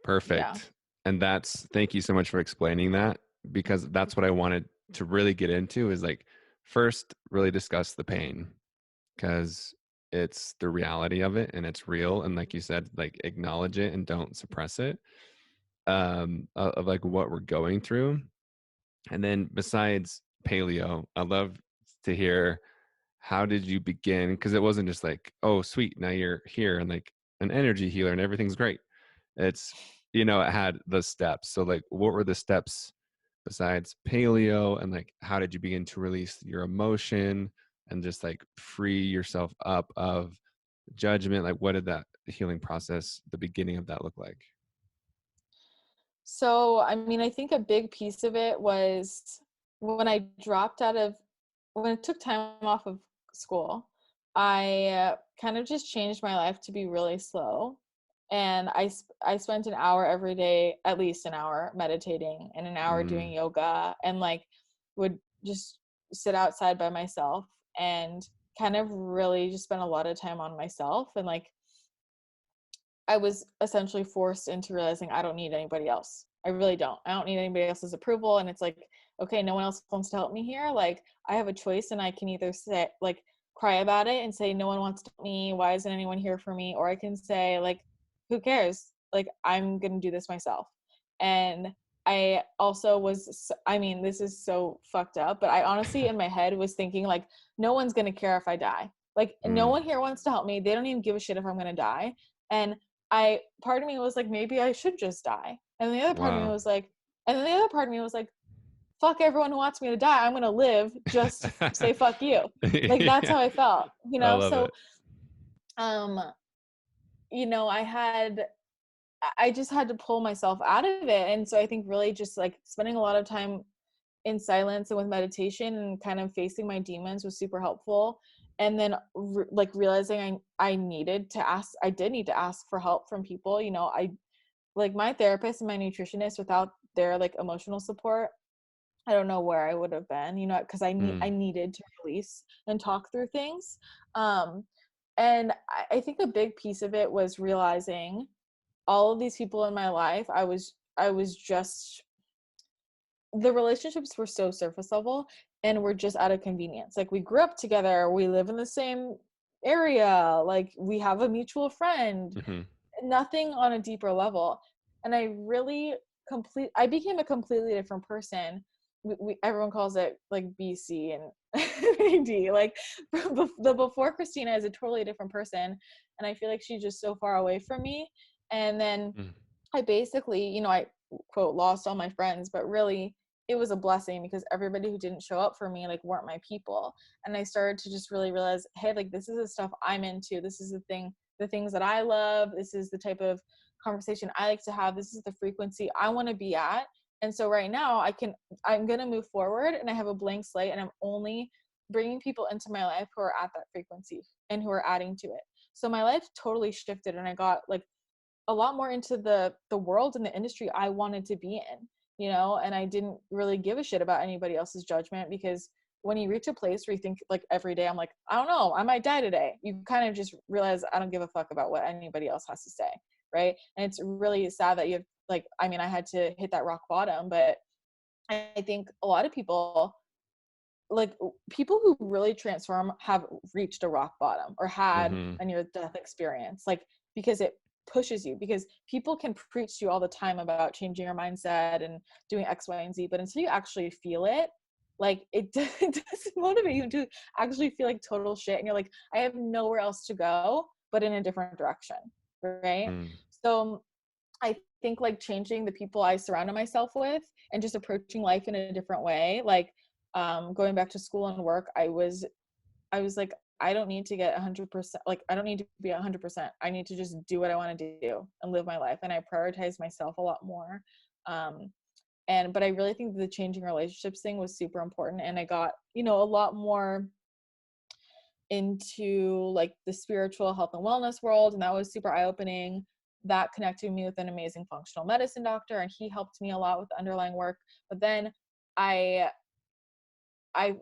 Speaker 2: Perfect. And thank you so much for explaining that, because that's what I wanted to really get into is like, first, really discuss the pain, because it's the reality of it and it's real. And like you said, like acknowledge it and don't suppress it, of like what we're going through. And then besides paleo, I'd love to hear, how did you begin? Because it wasn't just like, oh, sweet, now you're here and like an energy healer and everything's great. It's, it had the steps. So like, what were the steps besides paleo, and like, how did you begin to release your emotion and just like free yourself up of judgment? Like, what did that healing process, the beginning of that look like?
Speaker 3: So, I mean, I think a big piece of it was when I dropped out of, when I took time off of school, I kind of just changed my life to be really slow. And I spent an hour every day, at least an hour meditating and an hour doing
Speaker 2: Mm,
Speaker 3: yoga, and like would just sit outside by myself and kind of really just spend a lot of time on myself. And like I was essentially forced into realizing I don't need anybody else. I really don't. I don't need anybody else's approval. And it's like, okay, no one else wants to help me here. Like, I have a choice, and I can either say, like, cry about it and say, no one wants to help me. Why isn't anyone here for me? Or I can say, like, who cares? Like, I'm going to do this myself. And I also was, I mean, this is so fucked up, but I honestly, in my head, was thinking, like, no one's going to care if I die. Like, no
Speaker 2: mm,
Speaker 3: one here wants to help me. They don't even give a shit if I'm going to die. And part of me was like, maybe I should just die. And the other part of me
Speaker 2: wow.
Speaker 3: was like, and then the other part of me was like, fuck everyone who wants me to die. I'm going to live just to say fuck you. Like, that's
Speaker 2: Yeah,
Speaker 3: how I felt, you
Speaker 2: I
Speaker 3: know?
Speaker 2: love
Speaker 3: So,
Speaker 2: it.
Speaker 3: um, I just had to pull myself out of it. And so I think really just like spending a lot of time in silence and with meditation and kind of facing my demons was super helpful. And then like realizing I needed to ask, I did need to ask for help from people. I like my therapist and my nutritionist, without their like emotional support, I don't know where I would have been, because I
Speaker 2: Mm,
Speaker 3: needed to release and talk through things. Um, and I think a big piece of it was realizing all of these people in my life, I was just, the relationships were so surface level and were just out of convenience. Like, we grew up together, we live in the same area, like we have a mutual friend,
Speaker 2: hmm.
Speaker 3: nothing on a deeper level. And I became a completely different person. Everyone calls it like BC and AD. Like, the before Christina is a totally different person, and I feel like she's just so far away from me. And then
Speaker 2: Mm,
Speaker 3: I basically, I quote lost all my friends, but really it was a blessing, because everybody who didn't show up for me like weren't my people. And I started to just really realize, hey, like, this is the stuff I'm into. This is the things that I love. This is the type of conversation I like to have. This is the frequency I want to be at. And so right now I'm going to move forward, and I have a blank slate, and I'm only bringing people into my life who are at that frequency and who are adding to it. So my life totally shifted, and I got like a lot more into the world and the industry I wanted to be in, and I didn't really give a shit about anybody else's judgment, because when you reach a place where you think, like, every day I'm like, I don't know, I might die today, you kind of just realize I don't give a fuck about what anybody else has to say, right? And it's really sad that you have, like, I mean, I had to hit that rock bottom, but I think a lot of people, like, people who really transform have reached a rock bottom or had
Speaker 2: hmm.
Speaker 3: a near death experience, like, because it pushes you, because people can preach to you all the time about changing your mindset and doing X, Y, and Z, but until you actually feel it, like, it doesn't motivate you to actually feel like total shit, and you're like, I have nowhere else to go but in a different direction, right?
Speaker 2: Mm,
Speaker 3: So I think, like, changing the people I surrounded myself with and just approaching life in a different way. Like, going back to school and work, I was like, I don't need to get 100%. Like, I don't need to be 100%. I need to just do what I want to do and live my life. And I prioritize myself a lot more. Um, but I really think the changing relationships thing was super important. And I got, a lot more into like the spiritual health and wellness world, and that was super eye-opening. That connected me with an amazing functional medicine doctor, and he helped me a lot with the underlying work. But then i i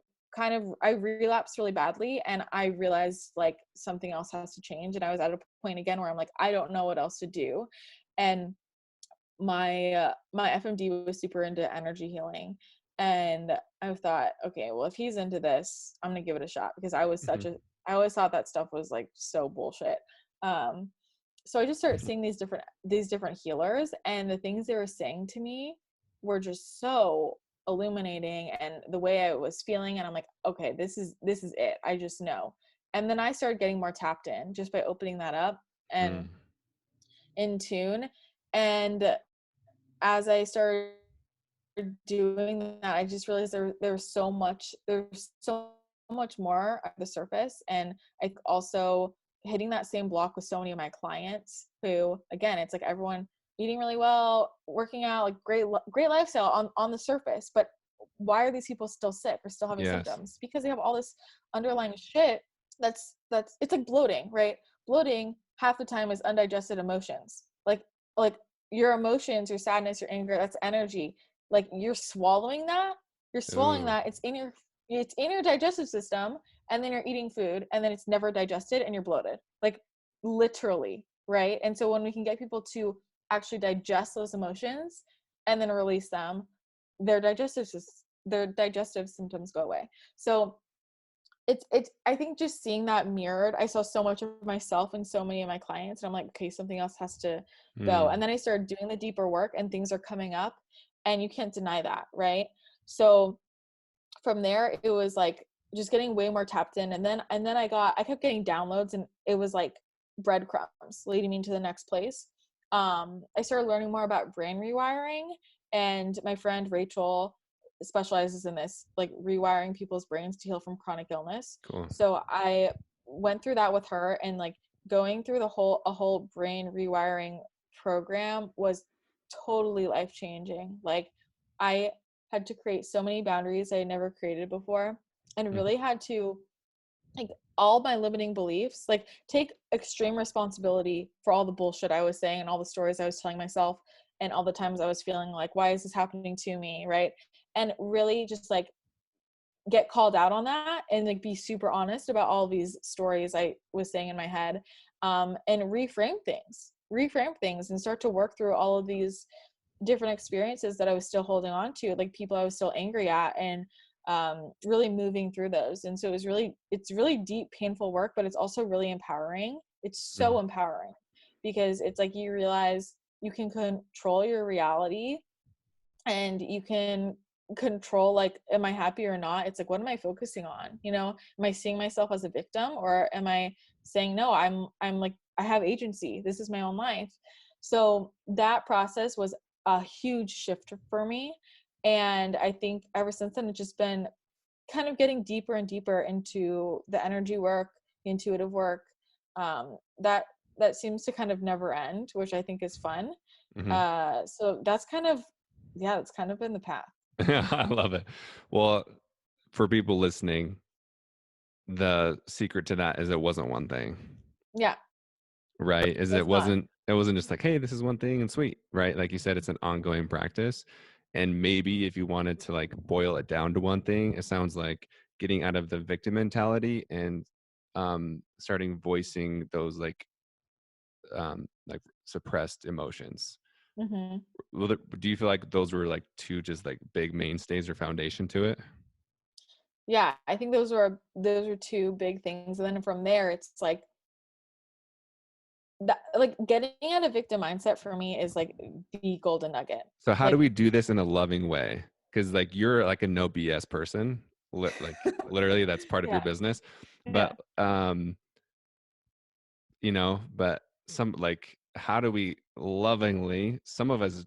Speaker 3: I relapsed really badly, and I realized like something else has to change, and I was at a point again where I'm like, I don't know what else to do. And my FMD was super into energy healing, and I thought, okay, well, if he's into this, I'm gonna give it a shot, because
Speaker 2: hmm.
Speaker 3: I always thought that stuff was like so bullshit. um so I just started seeing these different healers, and the things they were saying to me were just so illuminating, and the way I was feeling, and I'm like, okay, this is it, I just know. And then I started getting more tapped in just by opening that up and
Speaker 2: Mm,
Speaker 3: in tune. And as I started doing that, I just realized there's so much more at the surface. And I also hitting that same block with so many of my clients who, again, it's like everyone eating really well, working out, like great lifestyle on the surface. But why are these people still sick or still having
Speaker 2: Yes.
Speaker 3: symptoms? Because they have all this underlying shit that's it's like bloating, right? Bloating half the time is undigested emotions. Like your emotions, your sadness, your anger, that's energy. Like you're swallowing that. You're swallowing
Speaker 2: Ooh.
Speaker 3: that. It's in your digestive system, and then you're eating food, and then it's never digested, and you're bloated. Like literally, right? And so when we can get people to actually digest those emotions and then release them, their digestive symptoms go away. So it's I think just seeing that mirrored, I saw so much of myself in so many of my clients, and I'm like, okay, something else has to go. And then I started doing the deeper work, and things are coming up, and you can't deny that, right? So from there, it was like just getting way more tapped in, and then I kept getting downloads, and it was like breadcrumbs leading me to the next place. I started learning more about brain rewiring, and my friend Rachel specializes in this, like rewiring people's brains to heal from chronic illness.
Speaker 2: Cool.
Speaker 3: So I went through that with her, and like going through a whole brain rewiring program was totally life changing. Like I had to create so many boundaries I had never created before, and really had to, like, all my limiting beliefs, like take extreme responsibility for all the bullshit I was saying and all the stories I was telling myself and all the times I was feeling like, why is this happening to me, right? And really just like get called out on that, and like be super honest about all these stories I was saying in my head, and reframe things and start to work through all of these different experiences that I was still holding on to, like people I was still angry at, and really moving through those. And so it's really deep, painful work, but it's also really empowering. It's so empowering because it's like you realize you can control your reality, and you can control, like, am I happy or not? It's like, what am I focusing on? You know, am I seeing myself as a victim, or am I saying, no, I'm like, I have agency, this is my own life. So that process was a huge shift for me, and I think ever since then it's just been kind of getting deeper and deeper into the energy work, the intuitive work, that seems to kind of never end, which I think is fun. So that's kind of, yeah, that's kind of been the path.
Speaker 2: I love it. Well, for people listening, the secret to that is it wasn't one thing,
Speaker 3: Yeah,
Speaker 2: right?
Speaker 3: it's not.
Speaker 2: It wasn't just like, hey, this is one thing and sweet, right? Like you said, it's an ongoing practice. And maybe if you wanted to like boil it down to one thing, it sounds like getting out of the victim mentality and starting voicing those like suppressed emotions.
Speaker 3: Hmm.
Speaker 2: Do you feel like those were like two just like big mainstays or foundation to it?
Speaker 3: Yeah, I think those are two big things, and then from there it's like that, like getting out of victim mindset for me is like the golden nugget.
Speaker 2: So how do
Speaker 3: Like,
Speaker 2: we do this in a loving way? Because like you're like a no BS person, like literally that's part of your
Speaker 3: yeah,
Speaker 2: business.
Speaker 3: yeah.
Speaker 2: But but some like how do we lovingly? Some of us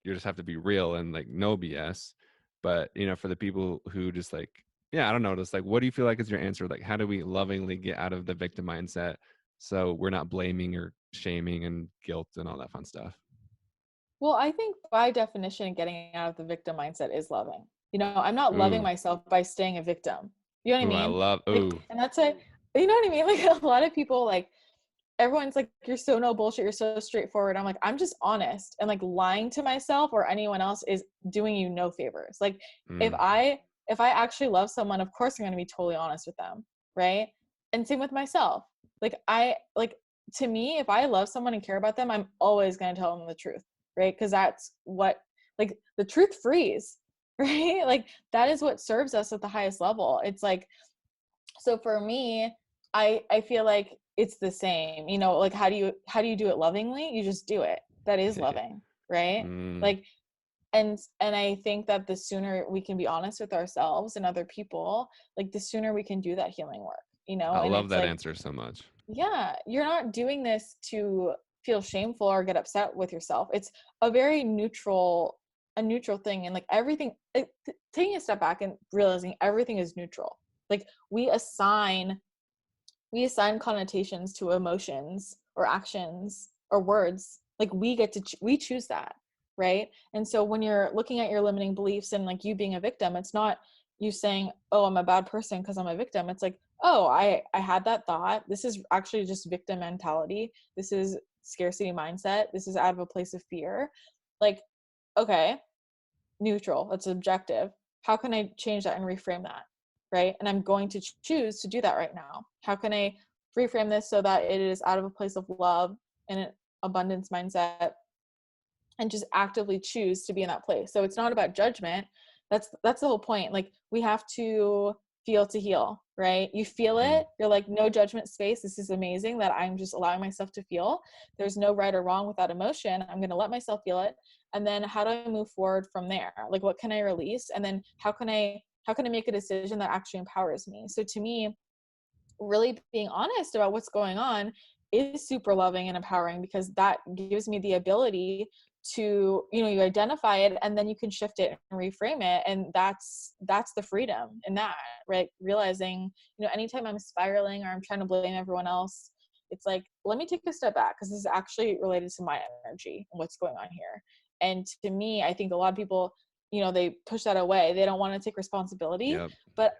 Speaker 2: you just have to be real and like no BS. But for the people who just like I don't know, just like what do you feel like is your answer? Like how do we lovingly get out of the victim mindset so we're not blaming or shaming and guilt and all that fun stuff?
Speaker 3: Well, I think by definition, getting out of the victim mindset is loving. You know, I'm not loving
Speaker 2: Ooh,
Speaker 3: myself by staying a victim. You know what I
Speaker 2: ooh, I
Speaker 3: mean?
Speaker 2: love
Speaker 3: Like,
Speaker 2: ooh.
Speaker 3: and that's why, you know what I mean? Like, a lot of people, like, everyone's like, you're so no bullshit, you're so straightforward. I'm like, I'm just honest, and like lying to myself or anyone else is doing you no favors. Like, if
Speaker 2: Mm.
Speaker 3: I actually love someone, of course I'm going to be totally honest with them, right? And same with myself. Like, to me, if I love someone and care about them, I'm always going to tell them the truth, right? Because that's what, like, the truth frees, right? Like, that is what serves us at the highest level. It's like, so for me, I feel like it's the same. You know, like, how do you do it lovingly? You just do it. That is loving, right?
Speaker 2: Mm.
Speaker 3: Like, and I think that the sooner we can be honest with ourselves and other people, like, the sooner we can do that healing work, you know?
Speaker 2: I
Speaker 3: And
Speaker 2: love
Speaker 3: it's
Speaker 2: that
Speaker 3: like,
Speaker 2: answer so much.
Speaker 3: yeah, you're not doing this to feel shameful or get upset with yourself. It's a very a neutral thing. And like everything, taking a step back and realizing everything is neutral. Like, we assign connotations to emotions or actions or words Like we choose that, right? And so when you're looking at your limiting beliefs and like you being a victim, it's not you saying, oh, I'm a bad person because I'm a victim. It's like, oh, I had that thought. This is actually just victim mentality. This is scarcity mindset. This is out of a place of fear. Like, okay, neutral, that's objective. How can I change that and reframe that? Right? And I'm going to choose to do that right now. How can I reframe this so that it is out of a place of love and an abundance mindset, and just actively choose to be in that place? So it's not about judgment. That's the whole point. Like, we have to feel to heal, right? You feel it, you're like, no judgment space. This is amazing that I'm just allowing myself to feel. There's no right or wrong with that emotion. I'm going to let myself feel it. And then how do I move forward from there? Like, what can I release? And then how can I make a decision that actually empowers me? So to me, really being honest about what's going on is super loving and empowering, because that gives me the ability to, you identify it, and then you can shift it and reframe it. And that's the freedom in that, right? Realizing, anytime I'm spiraling or I'm trying to blame everyone else, it's like, let me take a step back, because this is actually related to my energy and what's going on here. And to me, I think a lot of people, they push that away. They don't want to take responsibility.
Speaker 2: Yep.
Speaker 3: But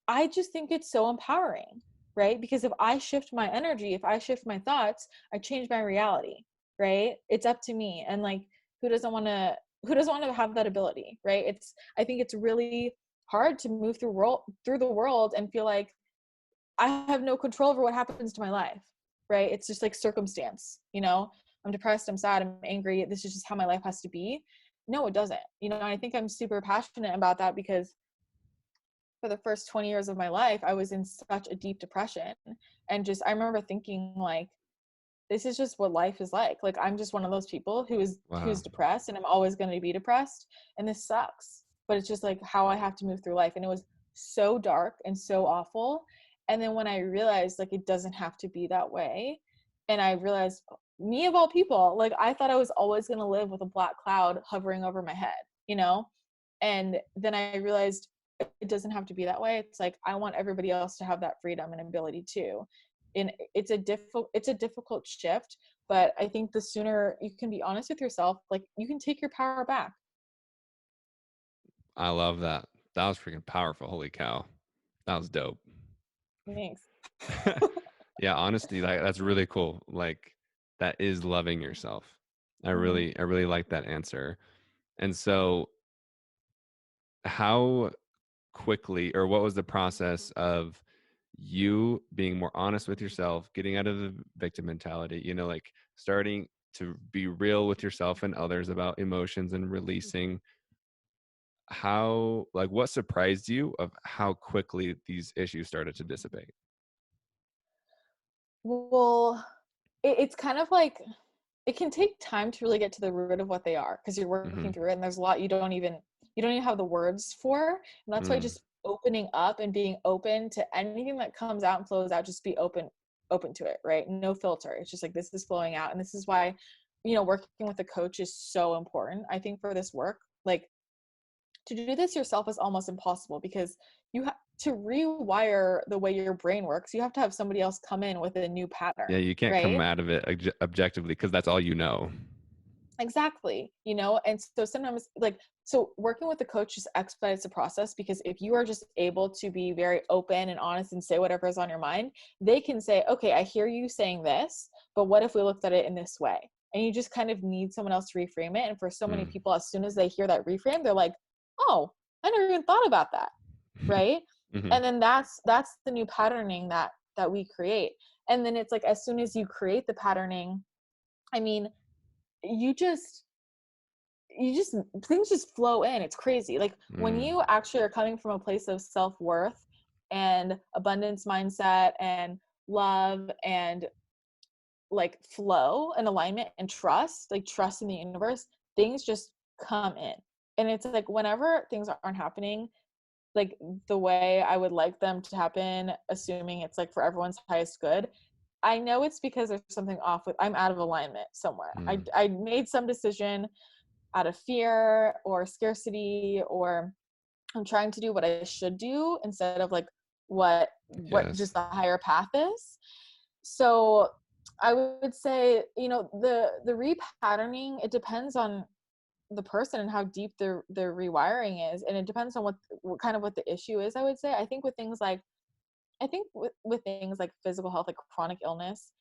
Speaker 3: I just think it's so empowering, right? Because if I shift my energy, if I shift my thoughts, I change my reality, right? It's up to me. And like, who doesn't want to have that ability, right? I think it's really hard to move through the world and feel like I have no control over what happens to my life, right? It's just like circumstance, I'm depressed, I'm sad, I'm angry. This is just how my life has to be. No, it doesn't. And I think I'm super passionate about that, because for the first 20 years of my life, I was in such a deep depression. And I remember thinking, like, this is just what life is like. Like, I'm just one of those people who's
Speaker 2: Wow.
Speaker 3: depressed, and I'm always going to be depressed. And this sucks, but it's just like how I have to move through life. And it was so dark and so awful. And then when I realized, like, it doesn't have to be that way. And I realized, me of all people, like, I thought I was always going to live with a black cloud hovering over my head. And then I realized it doesn't have to be that way. It's like, I want everybody else to have that freedom and ability too. And it's a difficult shift, but I think the sooner you can be honest with yourself, like, you can take your power back.
Speaker 2: I love that. That was freaking powerful. Holy cow. That was dope.
Speaker 3: Thanks.
Speaker 2: Yeah, honestly, that's really cool. Like, that is loving yourself. I really like that answer. And so how quickly, or what was the process of you being more honest with yourself, getting out of the victim mentality, like starting to be real with yourself and others about emotions and releasing? How, like, what surprised you of how quickly these issues started to dissipate?
Speaker 3: Well, it's kind of like, it can take time to really get to the root of what they are, because you're
Speaker 2: Mm-hmm.
Speaker 3: working through it, and there's a lot you don't even have the words for. And that's why just opening up and being open to anything that comes out and flows out, just be open to it, right? No filter. It's just like, this is flowing out. And this is why, working with a coach is so important, I think, for this work. Like, to do this yourself is almost impossible, because you have to rewire the way your brain works. You have to have somebody else come in with a new
Speaker 2: Yeah,
Speaker 3: pattern,
Speaker 2: you can't come
Speaker 3: right?
Speaker 2: out of it objectively, because that's all you know.
Speaker 3: Exactly. And so sometimes, like, so working with a coach just expedites the process, because if you are just able to be very open and honest and say whatever is on your mind, they can say, okay, I hear you saying this, but what if we looked at it in this way? And you just kind of need someone else to reframe it. And for so many people, as soon as they hear that reframe, they're like, oh, I never even thought about that. Right.
Speaker 2: Mm-hmm.
Speaker 3: And then that's the new patterning that we create. And then it's like, as soon as you create the patterning, I mean, you just things just flow in. It's crazy. Like, when you actually are coming from a place of self-worth and abundance mindset and love and like flow and alignment and trust in the universe, things just come in. And it's like, whenever things aren't happening like the way I would like them to happen, assuming it's like for everyone's highest good, I know it's because there's something off with, I'm out of alignment somewhere. I made some decision out of fear or scarcity, or I'm trying to do what I should do instead of like what
Speaker 2: Yes.
Speaker 3: just the higher path is. So I would say, you know, the repatterning, it depends on the person and how deep their rewiring is, and it depends on what kind of what the issue is. I would say, I think with things like, with things like physical health, like chronic illness,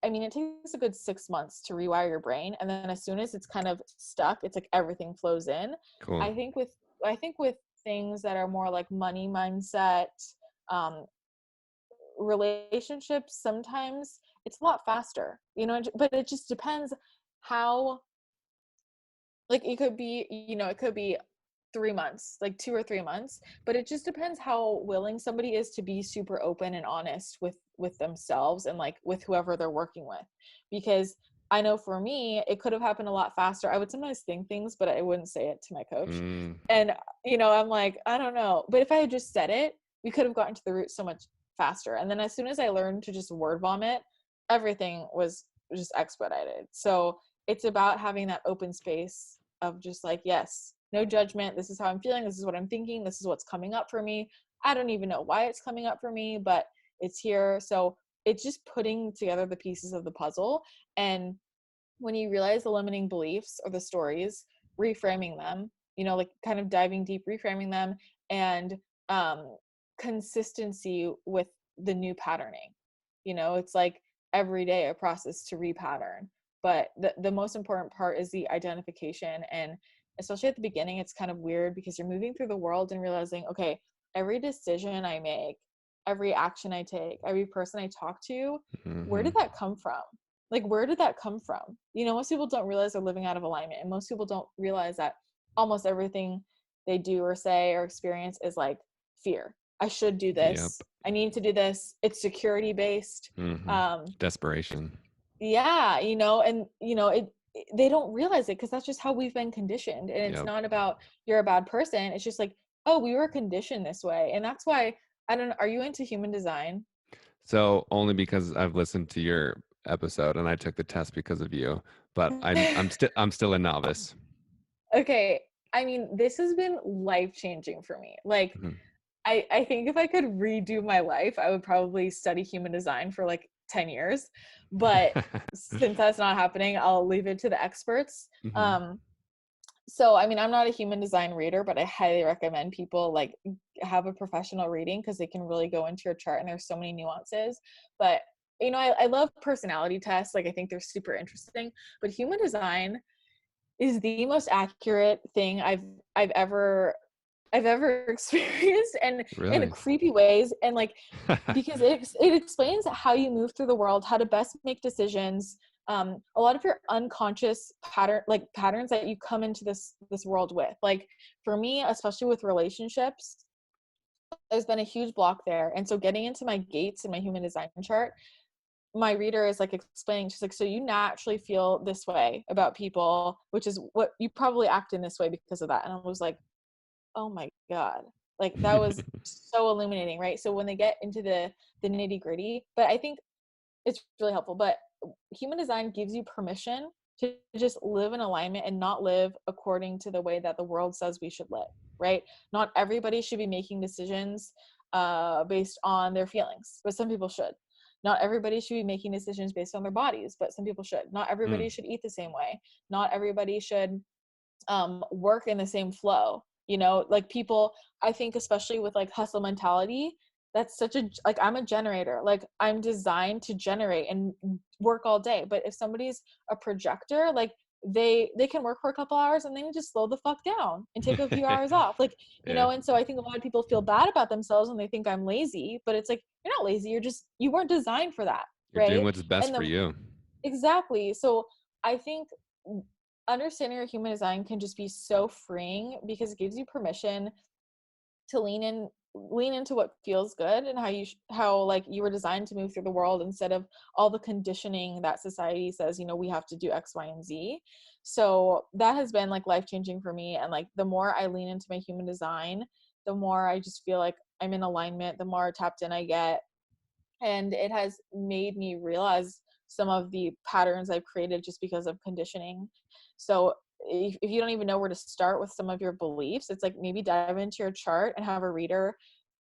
Speaker 3: I mean, it takes a good 6 months to rewire your brain, and then as soon as it's kind of stuck, it's like everything flows in.
Speaker 2: Cool.
Speaker 3: I think with things that are more like money mindset, um, relationships, sometimes it's a lot faster, you know. But it just depends how, like, it could be, you know, it could be 3 months, like 2 or 3 months, but it just depends how willing somebody is to be super open and honest with themselves and like with whoever they're working with. Because I know for me, it could have happened a lot faster. I would sometimes think things, but I wouldn't say it to my coach. And, you know, I'm like, I don't know. But if I had just said it, we could have gotten to the root so much faster. And then as soon as I learned to just word vomit, everything was just expedited. So it's about having that open space of just like, yes, no judgment. This is how I'm feeling. This is what I'm thinking. This is what's coming up for me. I don't even know why it's coming up for me, but it's here. So it's just putting together the pieces of the puzzle. And when you realize the limiting beliefs or the stories, reframing them, you know, like kind of diving deep, reframing them, and consistency with the new patterning. You know, it's like every day a process to repattern. But the most important part is the identification. And especially at the beginning, it's kind of weird because you're moving through the world and realizing, okay, every decision I make, every action I take, every person I talk to, where did that come from? Like, where did that come from? You know, most people don't realize they're living out of alignment. And most people don't realize that almost everything they do or say or experience is like fear. I should do this.
Speaker 2: Yep.
Speaker 3: I need to do this. It's security based.
Speaker 2: Desperation.
Speaker 3: Yeah, you know, and you know, they don't realize it because that's just how we've been conditioned. And it's not about you're a bad person. It's just like, oh, we were conditioned this way. And that's why, I don't know, are you into human design?
Speaker 2: So only because I've listened to your episode and I took the test because of you, but I'm still a novice.
Speaker 3: Okay. I mean, this has been life changing for me. Like, I think if I could redo my life, I would probably study human design for like 10 years. But since that's not happening, I'll leave it to the experts. So, I mean, I'm not a human design reader, but I highly recommend people like have a professional reading because they can really go into your chart and there's so many nuances. But, you know, I love personality tests. Like, I think they're super interesting. But human design is the most accurate thing I've ever experienced, and in
Speaker 2: Really?
Speaker 3: creepy ways, and like because it explains how you move through the world, how to best make decisions, a lot of your unconscious patterns that you come into this world with. Like for me, especially with relationships, there's been a huge block there. And so getting into my gates in my human design chart, my reader is like explaining, she's like, so you naturally feel this way about people, which is what you probably act in this way because of that. And I was like, oh my God, like that was so illuminating, right? So when they get into the nitty gritty, but I think it's really helpful. But human design gives you permission to just live in alignment and not live according to the way that the world says we should live, right? Not everybody should be making decisions based on their feelings, but some people should. Not everybody should be making decisions based on their bodies, but some people should. Not everybody should eat the same way. Not everybody should work in the same flow. You know, like people, I think especially with like hustle mentality, that's such a, like, I'm a generator. Like I'm designed to generate and work all day. But if somebody's a projector, like they can work for a couple hours and then just slow the fuck down and take a few hours off. Like, you know, and so I think a lot of people feel bad about themselves when they think I'm lazy, but it's like, you're not lazy. You weren't designed for that.
Speaker 2: You're doing
Speaker 3: Right.
Speaker 2: what's best for you.
Speaker 3: Exactly. So I think understanding your human design can just be so freeing because it gives you permission to lean into what feels good and how like you were designed to move through the world instead of all the conditioning that society says, you know, we have to do X, Y, and Z. So that has been like life changing for me. And like the more I lean into my human design, the more I just feel like I'm in alignment, the more tapped in I get. And it has made me realize some of the patterns I've created just because of conditioning. So if you don't even know where to start with some of your beliefs, it's like maybe dive into your chart and have a reader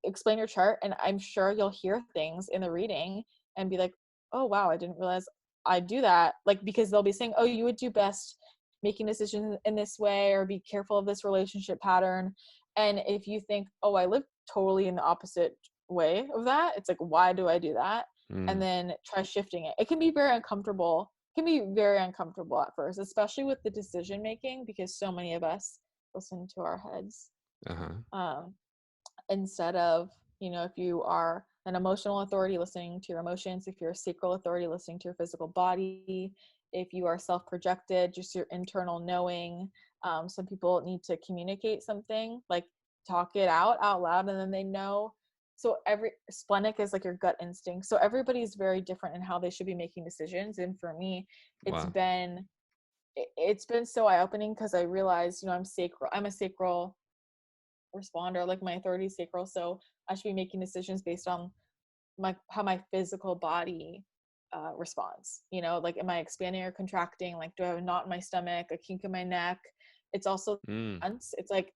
Speaker 3: explain your chart. And I'm sure you'll hear things in the reading and be like, oh wow, I didn't realize I do that. Like, because they'll be saying, oh, you would do best making decisions in this way, or be careful of this relationship pattern. And if you think, oh, I live totally in the opposite way of that, it's like, why do I do that? And
Speaker 2: Mm.
Speaker 3: then try shifting it. It can be very uncomfortable. It can be very uncomfortable at first, especially with the decision making, because so many of us listen to our heads.
Speaker 2: Uh-huh.
Speaker 3: Um, Instead of, if you are an emotional authority, listening to your emotions, if you're a sacral authority, listening to your physical body, if you are self-projected, just your internal knowing. Some people need to communicate something, like talk it out loud, and then they know. So every splenic is like your gut instinct. So everybody's very different in how they should be making decisions. And for me, it's
Speaker 2: Wow.
Speaker 3: been so eye-opening, because I realized, I'm a sacral responder, like my authority is sacral, so I should be making decisions based on how my physical body responds. Like, am I expanding or contracting? Like, do I have a knot in my stomach, a kink in my neck? It's also
Speaker 2: Mm.
Speaker 3: it's like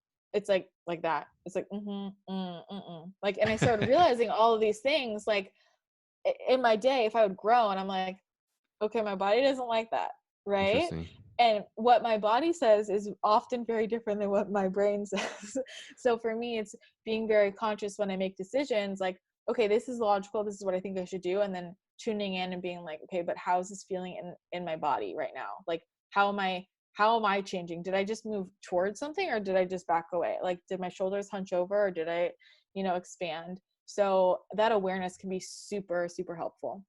Speaker 3: that. It's like like, and I started realizing all of these things, like, in my day, if I would grow, and I'm like, okay, my body doesn't like that, right?
Speaker 2: Interesting.
Speaker 3: And what my body says is often very different than what my brain says. So for me, it's being very conscious when I make decisions, like, okay, this is logical, this is what I think I should do, and then tuning in and being like, okay, but how is this feeling in my body right now? Like, how am I changing? Did I just move towards something, or did I just back away? Like, did my shoulders hunch over, or did I, expand? So that awareness can be super, super helpful.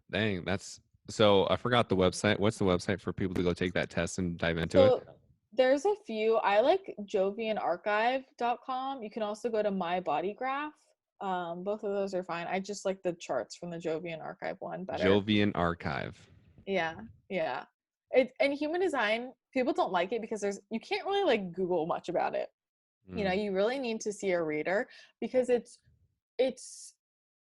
Speaker 2: Dang, that's so I forgot the website. What's the website for people to go take that test and dive into it?
Speaker 3: So there's a few. I like jovianarchive.com. You can also go to My Body Graph. Both of those are fine. I just like the charts from the Jovian Archive one better.
Speaker 2: Jovian Archive.
Speaker 3: Yeah, yeah. And human design, people don't like it because you can't really like Google much about it.
Speaker 2: Mm.
Speaker 3: You really need to see a reader, because it's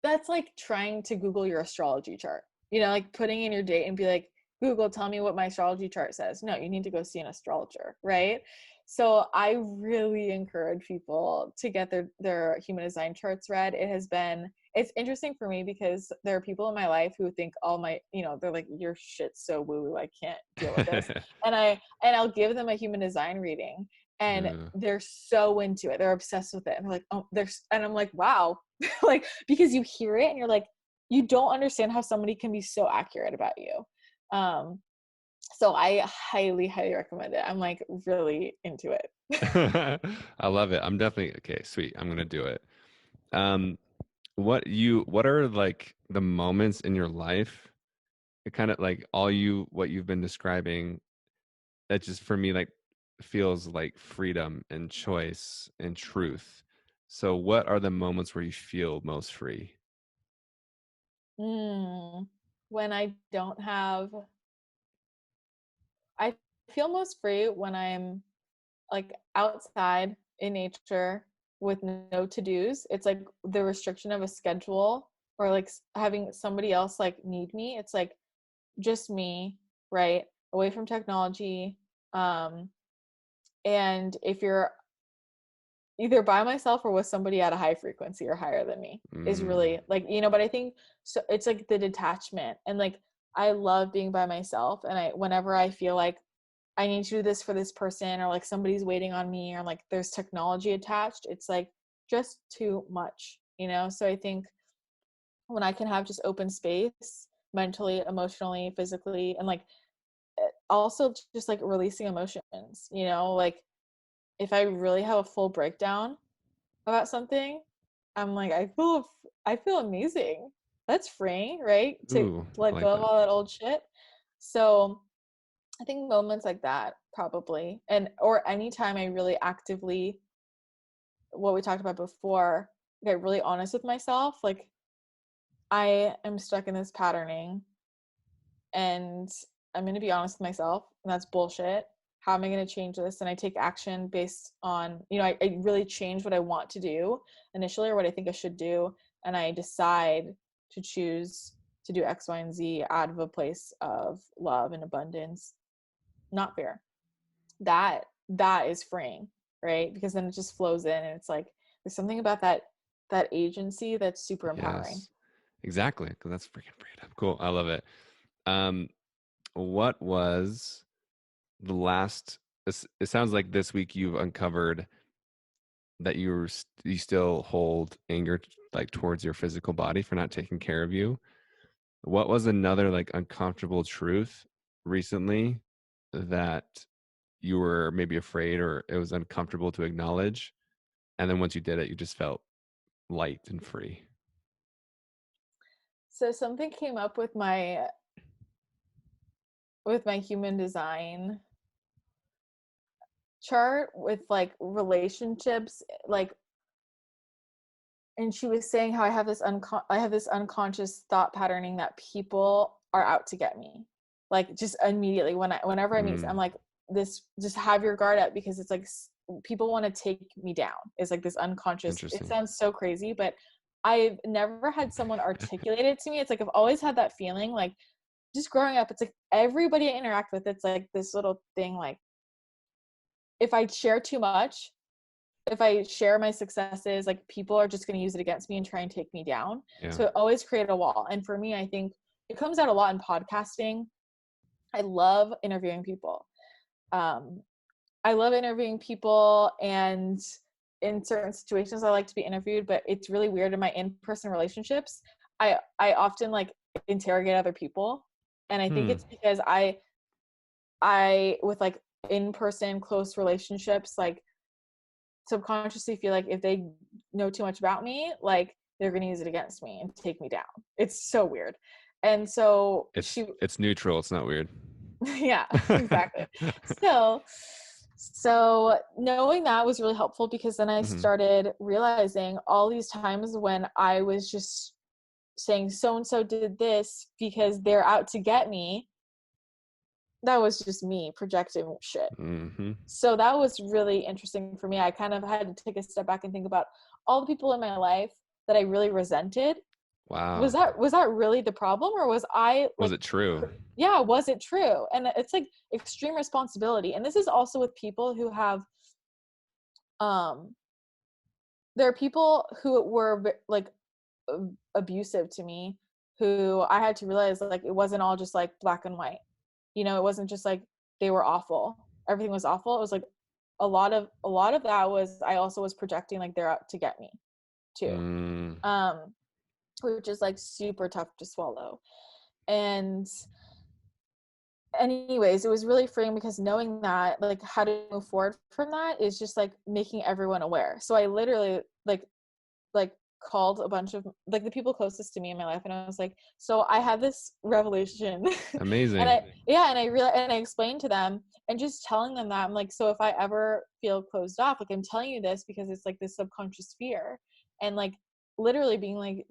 Speaker 3: that's like trying to Google your astrology chart. Like putting in your date and be like, Google, tell me what my astrology chart says. No, you need to go see an astrologer, right? So I really encourage people to get their human design charts read. It's interesting for me, because there are people in my life who think all my, they're like, your shit's so woo-woo, I can't deal with this. And I'll give them a human design reading, and
Speaker 2: Yeah.
Speaker 3: they're so into it. They're obsessed with it. And they're like, oh, and I'm like, wow. Like, because you hear it and you're like, you don't understand how somebody can be so accurate about you. So I highly, highly recommend it. I'm like really into it.
Speaker 2: I love it. I'm definitely okay, sweet. I'm gonna do it. Um, what are like the moments in your life? It kind of like what you've been describing, that just for me like feels like freedom and choice and truth. So what are the moments where you feel most free?
Speaker 3: When I feel most free when I'm like outside in nature with no to-dos. It's like the restriction of a schedule, or like having somebody else like need me. It's like just me, right? Away from technology. And if you're either by myself or with somebody at a high frequency or higher than me, is
Speaker 2: Mm.
Speaker 3: really like, but I think so it's like the detachment, and like I love being by myself, and whenever I feel like I need to do this for this person, or like somebody's waiting on me, or like there's technology attached, it's like just too much, So I think when I can have just open space, mentally, emotionally, physically, and like also just like releasing emotions, like if I really have a full breakdown about something, I'm like, I feel amazing. That's freeing, right? To
Speaker 2: Ooh, I
Speaker 3: let
Speaker 2: like
Speaker 3: go of
Speaker 2: that.
Speaker 3: all that old shit. So I think moments like that, probably, or anytime I really actively, what we talked about before, get really honest with myself, like I am stuck in this patterning, and I'm going to be honest with myself, and that's bullshit. How am I going to change this? And I take action based on, I really change what I want to do initially, or what I think I should do. And I decide to choose to do X, Y, and Z out of a place of love and abundance, not fear. That is freeing, right? Because then it just flows in, and it's like, there's something about that agency that's super empowering.
Speaker 2: Yes. Exactly. Because that's freaking freedom. Cool. I love it. Um, what was the last, it sounds like this week you've uncovered that you still hold anger like towards your physical body for not taking care of you. What was another like uncomfortable truth recently that you were maybe afraid or it was uncomfortable to acknowledge, and then once you did it you just felt light and free?
Speaker 3: So something came up with my human design chart with like relationships, like, and she was saying how I have this unconscious thought patterning that people are out to get me, like just immediately whenever I meet, I'm like, this, just have your guard up, because it's like people want to take me down. It's like this unconscious, it
Speaker 2: Interesting.
Speaker 3: sounds so crazy, but I've never had someone articulate it to me. It's like I've always had that feeling, like just growing up, it's like everybody I interact with, it's like this little thing, like if I share too much, if I share my successes, like people are just going to use it against me and try and take me down.
Speaker 2: Yeah.
Speaker 3: So it always create a wall. And for me, I think it comes out a lot in podcasting. I love interviewing people. I love interviewing people, and in certain situations I like to be interviewed, but it's really weird in my in-person relationships. I often like interrogate other people. And I think it's because I with like in-person close relationships, like subconsciously feel like if they know too much about me, like they're going to use it against me and take me down. It's so weird. And so
Speaker 2: it's neutral, it's not weird.
Speaker 3: Yeah, exactly. So knowing that was really helpful, because then I started realizing all these times when I was just saying so and so did this because they're out to get me, that was just me projecting shit. So that was really interesting for me. I kind of had to take a step back and think about all the people in my life that I really resented.
Speaker 2: Wow.
Speaker 3: Was that really the problem, or was I like,
Speaker 2: was it true?
Speaker 3: Yeah, was it true? And it's like extreme responsibility. And this is also with people who have there are people who were like abusive to me, who I had to realize like it wasn't all just like black and white. You know, it wasn't just like they were awful, everything was awful. It was like a lot of that was, I also was projecting like they're out to get me too. Which is like super tough to swallow. And anyways, it was really freeing, because knowing that, like, how to move forward from that is just like making everyone aware. So I literally like called a bunch of like the people closest to me in my life, and I was like, so I had this revelation.
Speaker 2: Amazing.
Speaker 3: And I explained to them, and just telling them that I'm like, so if I ever feel closed off, like I'm telling you this because it's like this subconscious fear. And like literally being like,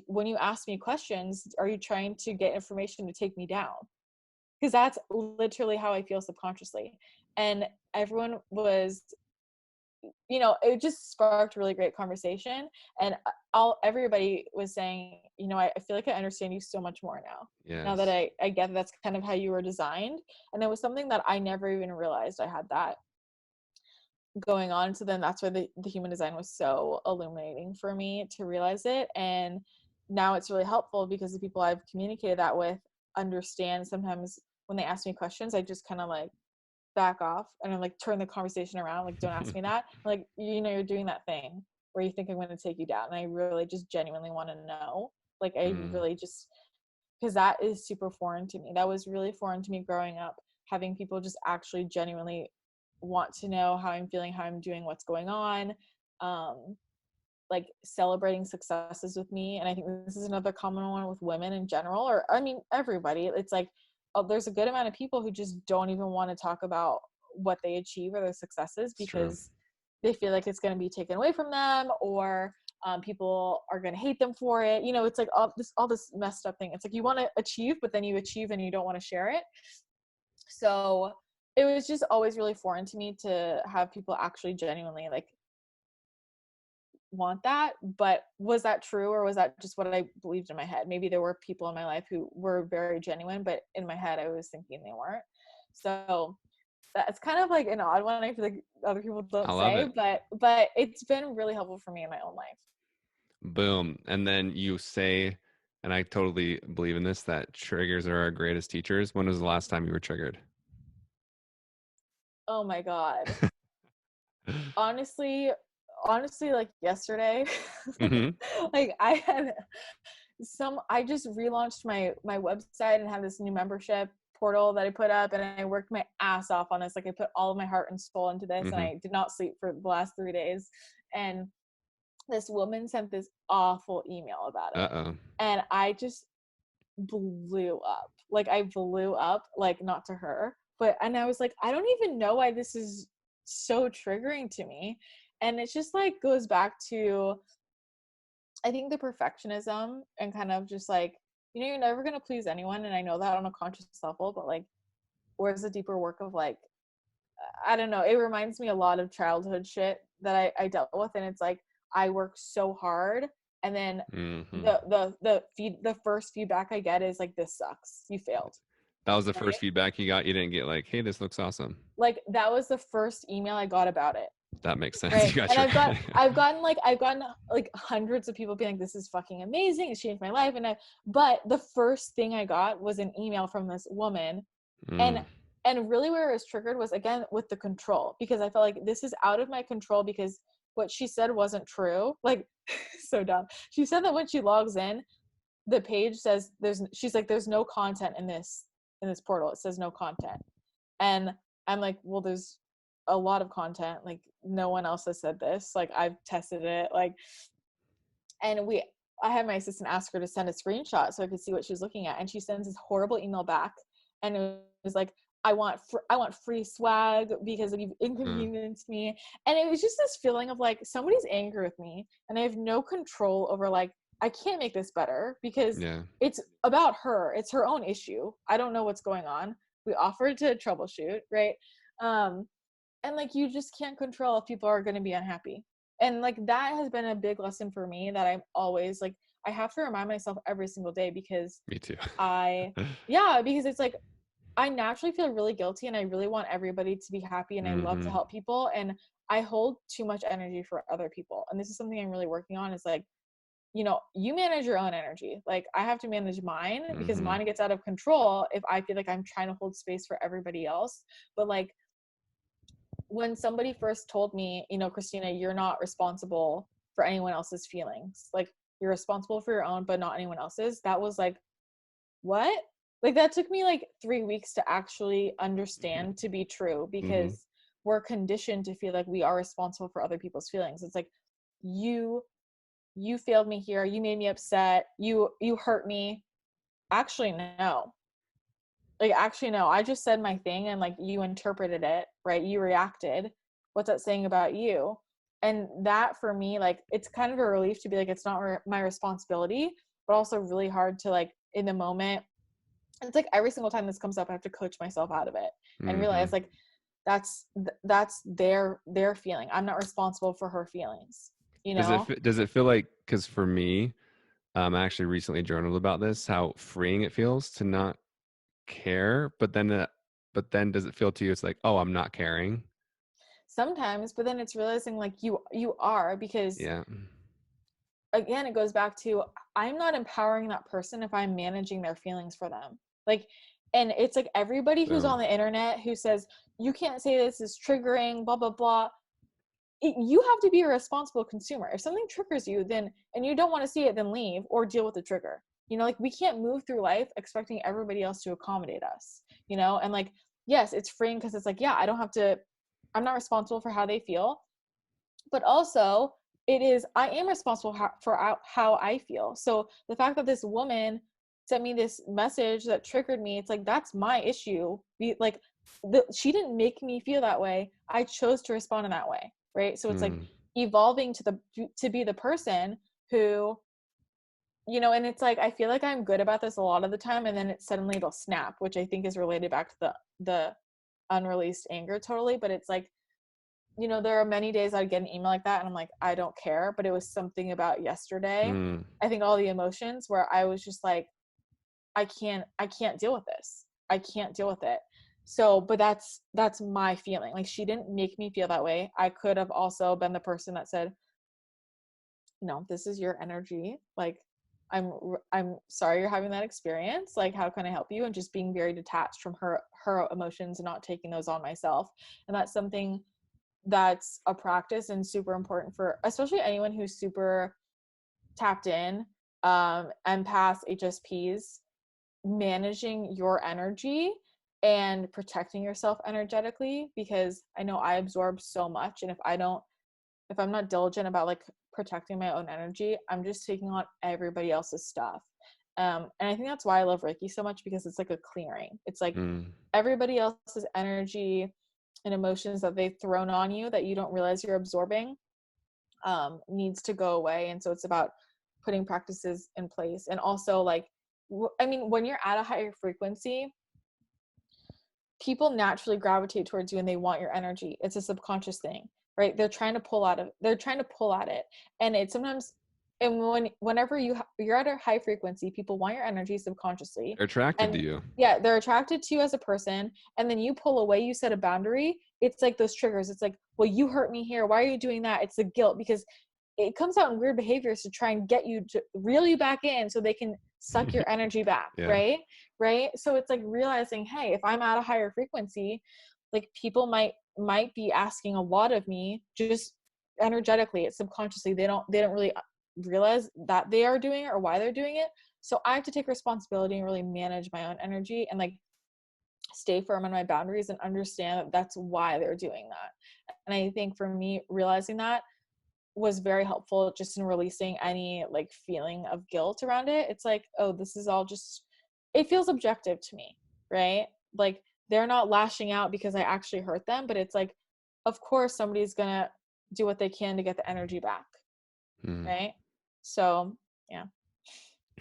Speaker 3: when you ask me questions, are you trying to get information to take me down? Because that's literally how I feel subconsciously. And everyone was, you know, it just sparked really great conversation. And everybody was saying, you know, I feel like I understand you so much more now.
Speaker 2: Yes.
Speaker 3: Now that I get that that's kind of how you were designed. And it was something that I never even realized I had that going on. So then that's why the human design was so illuminating for me to realize it. And now it's really helpful, because the people I've communicated that with understand. Sometimes when they ask me questions, I just kind of like back off, and I'm like, turn the conversation around, like, don't ask me that. Like, you know, you're doing that thing where you think I'm going to take you down, and I really just genuinely want to know. Like, I really just, because that is super foreign to me. That was really foreign to me growing up, having people just actually genuinely want to know how I'm feeling, how I'm doing, what's going on, like celebrating successes with me. And I think this is another common one with women in general, or I mean everybody. It's like, oh, there's a good amount of people who just don't even want to talk about what they achieve or their successes, because they feel like it's going to be taken away from them, or people are going to hate them for it. You know, it's like all this messed up thing. It's like you want to achieve, but then you achieve and you don't want to share it. So it was just always really foreign to me to have people actually genuinely like want that. But was that true, or was that just what I believed in my head? Maybe there were people in my life who were very genuine, but in my head I was thinking they weren't. So that's kind of like an odd one, I feel like other people don't say, but it's been really helpful for me in my own life.
Speaker 2: Boom. And then you say and I totally believe in this, that triggers are our greatest teachers. When was the last time you were triggered?
Speaker 3: Oh my God. Honestly, like yesterday,
Speaker 2: Mm-hmm.
Speaker 3: like I just relaunched my website and have this new membership portal that I put up, and I worked my ass off on this. Like I put all of my heart and soul into this, and
Speaker 2: Mm-hmm.
Speaker 3: I did not sleep for the last 3 days. And this woman sent this awful email about it,
Speaker 2: Uh-oh.
Speaker 3: and I just blew up. Like I blew up, like not to her, but and I was like, I don't even know why this is so triggering to me. And it's just like goes back to, I think, the perfectionism and kind of just like, you're never going to please anyone, and I know that on a conscious level, but like where's the deeper work of like, I don't know, it reminds me a lot of childhood shit that I dealt with. And it's like I work so hard, and then
Speaker 2: Mm-hmm.
Speaker 3: the first feedback I get is like, this sucks, you failed.
Speaker 2: That was the
Speaker 3: Right?
Speaker 2: first feedback you got. You didn't get like, hey, this looks awesome.
Speaker 3: Like that was the first email I got about it.
Speaker 2: That makes sense.
Speaker 3: Right.
Speaker 2: You got
Speaker 3: And
Speaker 2: your
Speaker 3: I've gotten like hundreds of people being like, this is fucking amazing, it's changed my life. But the first thing I got was an email from this woman. and
Speaker 2: Mm.
Speaker 3: and really where it was triggered was again with the control, because I felt like this is out of my control, because what she said wasn't true. Like so dumb. She said that when she logs in, the page says she's like, there's no content in this portal. It says no content. And I'm like, well, there's a lot of content. Like no one else has said this. Like I've tested it. Like, and I had my assistant ask her to send a screenshot so I could see what she was looking at. And she sends this horrible email back. And it was like, I want free swag because you've inconvenienced me. And it was just this feeling of like, somebody's angry with me and I have no control over, like, I can't make this better because
Speaker 2: Yeah.
Speaker 3: it's about her. It's her own issue. I don't know what's going on. We offered to troubleshoot, right? And like, you just can't control if people are going to be unhappy. And like, that has been a big lesson for me, that I'm always like, I have to remind myself every single day, because
Speaker 2: Me too.
Speaker 3: because it's like, I naturally feel really guilty and I really want everybody to be happy and I love to
Speaker 2: Mm-hmm.
Speaker 3: help people, and I hold too much energy for other people. And this is something I'm really working on, is like, you manage your own energy. Like I have to manage mine, because
Speaker 2: Mm-hmm.
Speaker 3: mine gets out of control if I feel like I'm trying to hold space for everybody else. But like, when somebody first told me, Christina, you're not responsible for anyone else's feelings. Like you're responsible for your own, but not anyone else's. That was like, what? Like that took me like 3 weeks to actually understand to be true,
Speaker 2: Mm-hmm.
Speaker 3: because we're conditioned to feel like we are responsible for other people's feelings. It's like, you failed me here. You made me upset. You hurt me. Actually, no. Like, actually, no. I just said my thing, and like, you interpreted it, right? You reacted. What's that saying about you? And that for me, like, it's kind of a relief to be like, it's not my responsibility, but also really hard to, like, in the moment. It's like every single time this comes up, I have to coach myself out of it and
Speaker 2: Mm-hmm.
Speaker 3: realize like, that's their feeling. I'm not responsible for her feelings, you know?
Speaker 2: Does it feel like, because for me, I actually recently journaled about this, how freeing it feels to not care, but then does it feel to you it's like, oh, I'm not caring?
Speaker 3: Sometimes, but then it's realizing like, you are, because
Speaker 2: Yeah.
Speaker 3: again, it goes back to, I'm not empowering that person if I'm managing their feelings for them. Like, and it's like everybody who's
Speaker 2: Boom.
Speaker 3: on the internet who says, you can't say this is triggering, blah, blah, blah. You have to be a responsible consumer. If something triggers you, then, and you don't want to see it, then leave or deal with the trigger. Like we can't move through life expecting everybody else to accommodate us, and like, yes, it's freeing because it's like, yeah, I'm not responsible for how they feel, but also I am responsible for how I feel. So the fact that this woman sent me this message that triggered me, it's like, that's my issue. Like, she didn't make me feel that way. I chose to respond in that way, right? So it's like
Speaker 2: Mm.
Speaker 3: evolving to be the person who, and it's like, I feel like I'm good about this a lot of the time, and then it'll snap, which I think is related back to the unreleased anger totally. But it's like, there are many days I'd get an email like that and I'm like, I don't care. But it was something about yesterday.
Speaker 2: Mm.
Speaker 3: I think all the emotions where I was just like, I can't deal with this. I can't deal with it. So, but that's my feeling. Like, she didn't make me feel that way. I could have also been the person that said, this is your energy. Like, I'm sorry you're having that experience. Like, how can I help you? And just being very detached from her emotions and not taking those on myself. And that's something that's a practice and super important for especially anyone who's super tapped in, empaths, HSPs. Managing your energy and protecting yourself energetically, because I know I absorb so much, and if I'm not diligent about like protecting my own energy, I'm just taking on everybody else's stuff. And I think that's why I love Reiki so much, because it's like a clearing. It's like everybody else's energy and emotions that they've thrown on you that you don't realize you're absorbing needs to go away. And so it's about putting practices in place. And also, like, I mean, when you're at a higher frequency, people naturally gravitate towards you and they want your energy. It's a subconscious thing, right? They're trying to pull at it. And it's sometimes, and whenever you're at a high frequency, people want your energy subconsciously.
Speaker 2: They're attracted
Speaker 3: And
Speaker 2: to you.
Speaker 3: yeah, they're attracted to you as a person. And then you pull away, you set a boundary. It's like those triggers. It's like, well, you hurt me here. Why are you doing that? It's the guilt, because it comes out in weird behaviors to try and get you to reel you back in so they can suck your energy back.
Speaker 2: Yeah.
Speaker 3: Right. So it's like realizing, hey, if I'm at a higher frequency, like people might be asking a lot of me just energetically. It's subconsciously. They don't really realize that they are doing it or why they're doing it. So I have to take responsibility and really manage my own energy and like stay firm on my boundaries and understand that that's why they're doing that. And I think for me, realizing that was very helpful just in releasing any like feeling of guilt around it. It's like, oh, this is all just, it feels objective to me, right? Like they're not lashing out because I actually hurt them, but it's like, of course somebody's gonna do what they can to get the energy back, right? So yeah.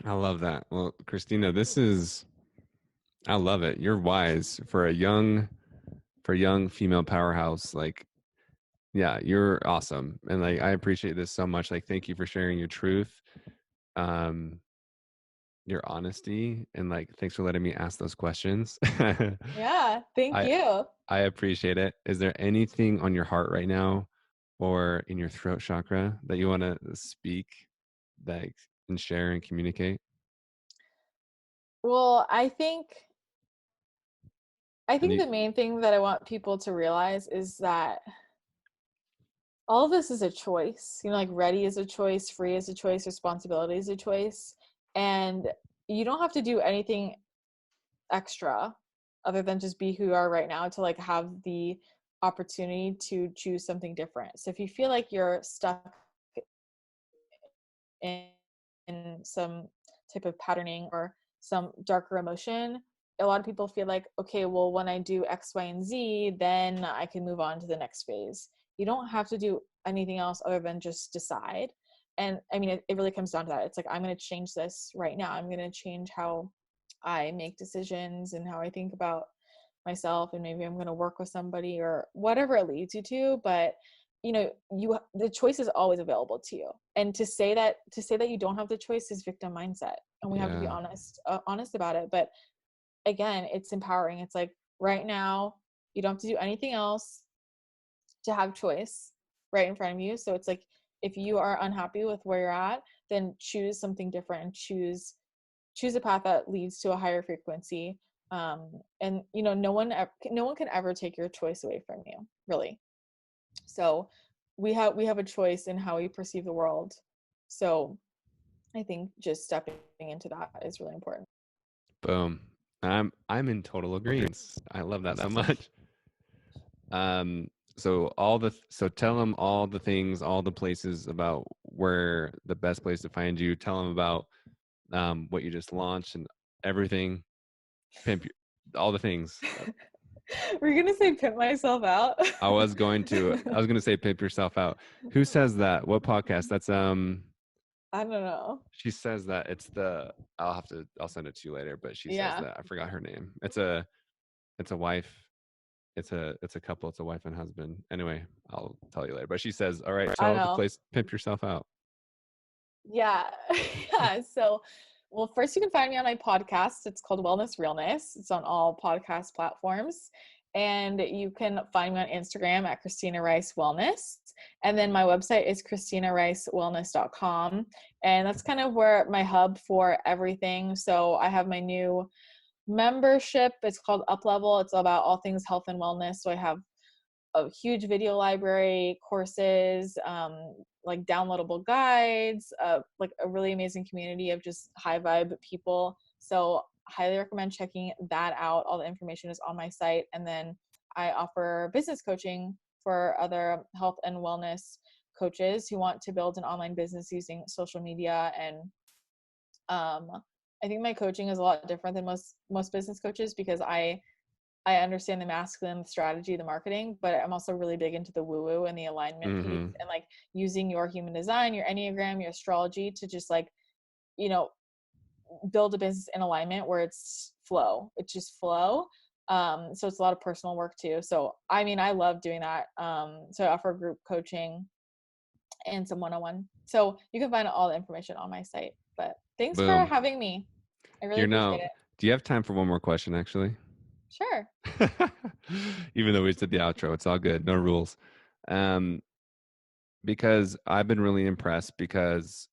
Speaker 2: I love that. Well, Christina, I love it. You're wise for a young female powerhouse. Like, yeah, you're awesome. And like, I appreciate this so much. Like, thank you for sharing your truth, your honesty, and like, thanks for letting me ask those questions.
Speaker 3: Yeah. Thank you.
Speaker 2: I appreciate it. Is there anything on your heart right now or in your throat chakra that you want to speak that and share and communicate?
Speaker 3: Well, I think
Speaker 2: And you,
Speaker 3: the main thing that I want people to realize is that all of this is a choice. You know, like ready is a choice, free is a choice, responsibility is a choice. And you don't have to do anything extra other than just be who you are right now to like have the opportunity to choose something different. So if you feel like you're stuck in, in some type of patterning or some darker emotion, a lot of people feel like, okay, well, when I do X, Y, and Z, then I can move on to the next phase. You don't have to do anything else other than just decide. And I mean, it really comes down to that. It's like, I'm going to change this right now. I'm going to change how I make decisions and how I think about myself. And maybe I'm going to work with somebody or whatever it leads you to. But you know, the choice is always available to you. And to say that you don't have the choice is victim mindset. And we have to be honest about it. But again, it's empowering. It's like right now, you don't have to do anything else to have choice right in front of you. So it's like, if you are unhappy with where you're at, then choose something different and choose a path that leads to a higher frequency. And you know, no one can ever take your choice away from you, really. So we have a choice in how we perceive the world. So I think just stepping into that is really important.
Speaker 2: boom. I'm in total agreement. I love that so much. So tell them all the things, all the places about where the best place to find you. Tell them about what you just launched and everything. Pimp all the things.
Speaker 3: Were you gonna say pimp myself out?
Speaker 2: I was gonna say pimp yourself out. Who says that? What podcast? That's
Speaker 3: I don't know.
Speaker 2: she says that I'll send it to you later, but she says
Speaker 3: Yeah.
Speaker 2: that. I forgot her name. It's a wife. It's a couple. It's a wife and husband. Anyway, I'll tell you later. But she says, all right, tell the place, pimp yourself out.
Speaker 3: Yeah. Yeah. So, well, first you can find me on my podcast. It's called Wellness Realness. It's on all podcast platforms. And you can find me on Instagram at Christina Rice Wellness. And then my website is christinaricewellness.com. And that's kind of where my hub for everything. So I have my new membership. It's called Up Level. It's about all things health and wellness. So I have a huge video library, courses, like downloadable guides, like a really amazing community of just high vibe people. So highly recommend checking that out. All the information is on my site. And then I offer business coaching for other health and wellness coaches who want to build an online business using social media. And I think my coaching is a lot different than most business coaches, because I understand the masculine strategy, the marketing, but I'm also really big into the woo-woo and the alignment piece, and like using your human design, your Enneagram, your astrology to just like, you know, build a business in alignment where it's flow. It's just flow. So it's a lot of personal work too. So, I mean, I love doing that. So I offer group coaching and some one-on-one. So you can find all the information on my site, but thanks for
Speaker 2: Boom.
Speaker 3: having me. I really
Speaker 2: You're
Speaker 3: appreciate
Speaker 2: now,
Speaker 3: it.
Speaker 2: do you have time for one more question, actually?
Speaker 3: Sure.
Speaker 2: Even though we just did the outro, it's all good. No rules. Because I've been really impressed, because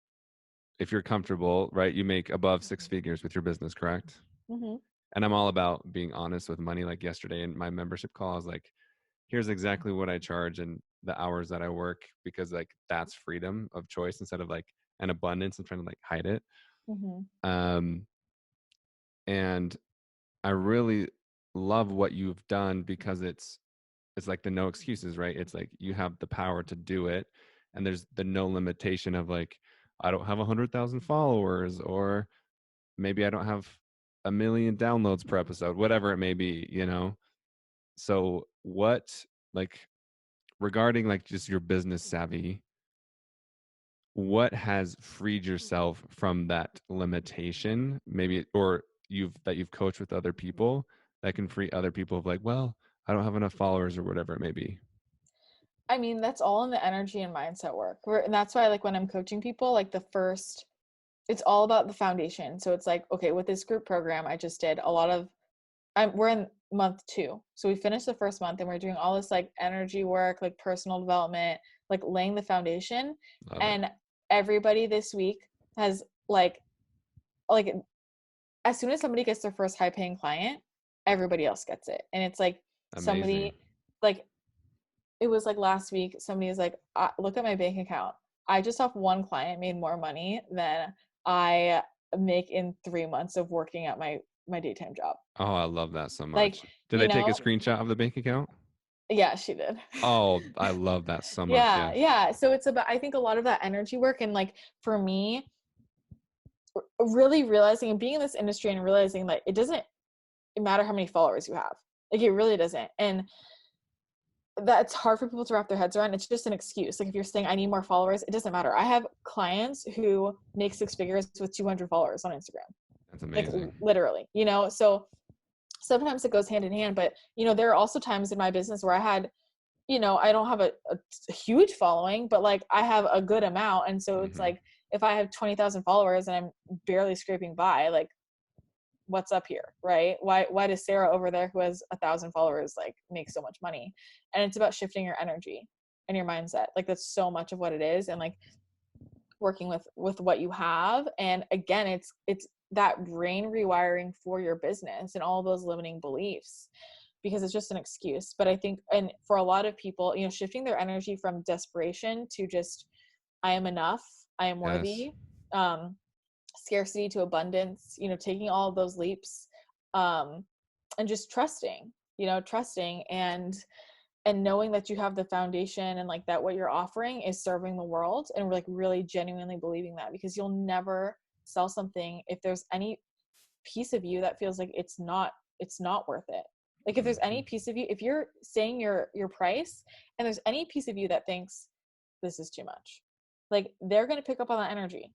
Speaker 2: if you're comfortable, right, you make above six figures with your business, correct?
Speaker 3: Mm-hmm.
Speaker 2: And I'm all about being honest with money. Like yesterday in my membership call, I was like, here's exactly what I charge and the hours that I work, because like that's freedom of choice instead of like an abundance and trying to like hide it.
Speaker 3: Mm-hmm.
Speaker 2: And I really love what you've done, because it's like the no excuses, right? It's like you have the power to do it, and there's the no limitation of like, I don't have 100,000 followers, or maybe I don't have 1 million downloads per episode, whatever it may be, you know? So what, like, regarding like just your business savvy, what has freed yourself from that limitation, maybe, or you've coached with other people that can free other people of like, well, I don't have enough followers or whatever it may be?
Speaker 3: I mean, that's all in the energy and mindset work. And that's why, like, when I'm coaching people, like it's all about the foundation. So it's like, okay, with this group program I just did a lot of, we're in month 2. So we finished the first month and we're doing all this like energy work, like personal development, like laying the foundation.
Speaker 2: Love it.
Speaker 3: And everybody this week has like as soon as somebody gets their first high paying client, everybody else gets it. And it's like
Speaker 2: Amazing.
Speaker 3: somebody, like, it was like last week, somebody was like, look at my bank account. I just off one client made more money than I make in 3 months of working at my daytime job.
Speaker 2: Oh, I love that so
Speaker 3: Like,
Speaker 2: much. Did they take a screenshot of the bank account?
Speaker 3: yeah, she did.
Speaker 2: Oh, I love that so much.
Speaker 3: Yeah,
Speaker 2: Yes.
Speaker 3: yeah. So it's about, I think a lot of that energy work, and like for me, really realizing and being in this industry and realizing that it doesn't matter how many followers you have. Like, it really doesn't. And that's hard for people to wrap their heads around. It's just an excuse. Like, if you're saying I need more followers, it doesn't matter. I have clients who make 6 figures with 200 followers on Instagram.
Speaker 2: That's
Speaker 3: Like,
Speaker 2: amazing.
Speaker 3: literally, you know? So sometimes it goes hand in hand, but you know, there are also times in my business where I had, you know, I don't have a huge following, but like I have a good amount. And so it's like, if I have 20,000 followers and I'm barely scraping by, like, what's up here, right? Why does Sarah over there, who has 1,000 followers, like make so much money? And it's about shifting your energy and your mindset. Like, that's so much of what it is. And like working with what you have. And again, it's that brain rewiring for your business and all those limiting beliefs, because it's just an excuse. But I think, and for a lot of people, you know, shifting their energy from desperation to just, I am enough, I am worthy, scarcity to abundance, you know, taking all of those leaps, and just trusting, you know, trusting and knowing that you have the foundation, and like that what you're offering is serving the world, and like really genuinely believing that, because you'll never sell something if there's any piece of you that feels like it's not worth it. Like, if there's any piece of you, if you're saying your price and there's any piece of you that thinks this is too much, like, they're going to pick up on that energy,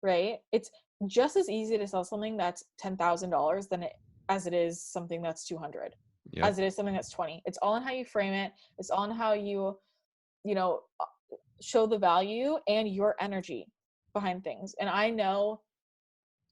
Speaker 3: right? It's just as easy to sell something that's $10,000 as it is something that's 200, as it is something that's 20. It's all in how you frame it. It's all in how you know, show the value and your energy behind things. And I know,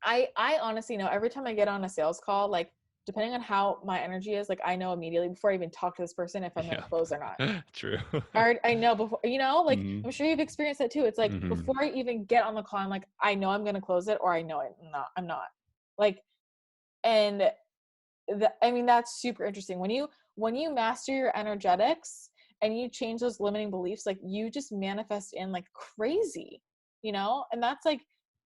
Speaker 3: I honestly know, every time I get on a sales call, like depending on how my energy is, like I know immediately before I even talk to this person if I'm going to close or not.
Speaker 2: True.
Speaker 3: I know before, you know, like
Speaker 2: Mm-hmm.
Speaker 3: I'm sure you've experienced that too. It's like
Speaker 2: Mm-hmm.
Speaker 3: before I even get on the call, I'm like, I know I'm going to close it, or I know I'm not. Like, and I mean, that's super interesting. When you master your energetics and you change those limiting beliefs, like you just manifest in like crazy, you know? And that's like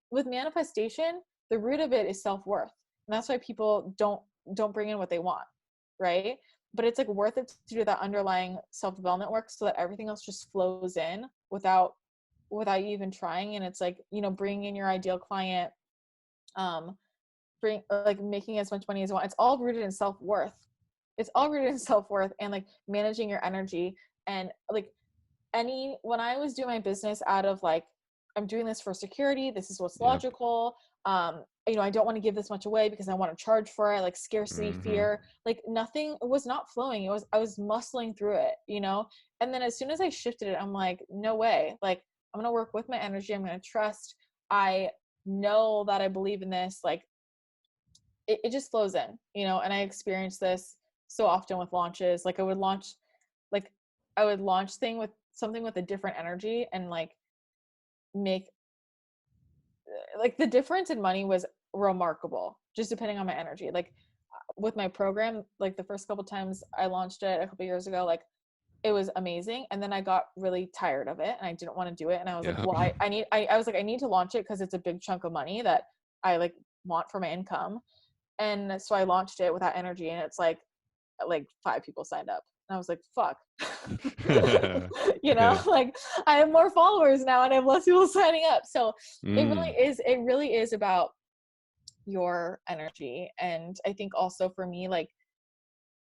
Speaker 3: with manifestation, the root of it is self-worth. And that's why people don't bring in what they want, right? But it's like worth it to do that underlying self-development work so that everything else just flows in without you even trying. And it's like, you know, bringing in your ideal client, like making as much money as you want. It's all rooted in self-worth. It's all rooted in self-worth and like managing your energy. And like when I was doing my business out of like, I'm doing this for security, this is what's logical, you know, I don't want to give this much away because I want to charge for it, like scarcity, fear, like nothing was not flowing. I was muscling through it, you know? And then as soon as I shifted it, I'm like, no way. Like I'm going to work with my energy. I'm going to trust. I know that I believe in this. Like it just flows in, you know? And I experienced this so often with launches. Like I would launch something with a different energy and like make like the difference in money was remarkable just depending on my energy. Like with my program, like the first couple times I launched it a couple years ago, like it was amazing. And then I got really tired of it and I didn't want to do it. And I was like, well, I was like, I need to launch it because it's a big chunk of money that I like want for my income. And so I launched it with that energy and it's like 5 people signed up. And I was like, fuck, you know, like I have more followers now and I have less people signing up. So it really is about your energy. And I think also for me, like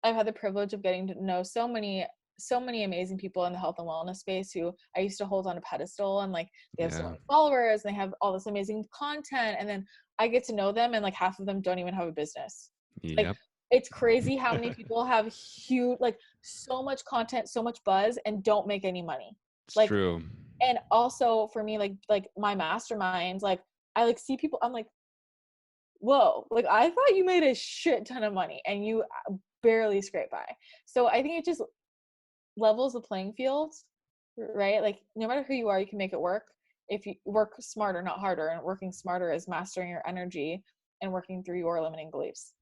Speaker 3: I've had the privilege of getting to know so many amazing people in the health and wellness space who I used to hold on a pedestal, and like they have so many followers and they have all this amazing content. And then I get to know them and like half of them don't even have a business. Like it's crazy how many people have huge, like so much content, so much buzz and don't make any money.
Speaker 2: It's
Speaker 3: like
Speaker 2: true.
Speaker 3: And also for me, like my masterminds, like I like see people, I'm like, whoa, like I thought you made a shit ton of money and you barely scrape by. So I think it just levels the playing field, right? Like no matter who you are, you can make it work if you work smarter, not harder. And working smarter is mastering your energy and working through your limiting beliefs.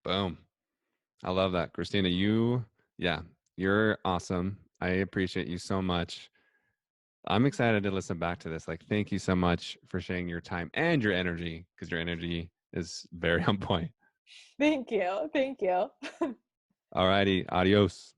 Speaker 2: Boom. I love that. Christina, you're awesome. I appreciate you so much. I'm excited to listen back to this. Like, thank you so much for sharing your time and your energy, because your energy is very on point.
Speaker 3: Thank you. Thank you.
Speaker 2: All righty. Adios.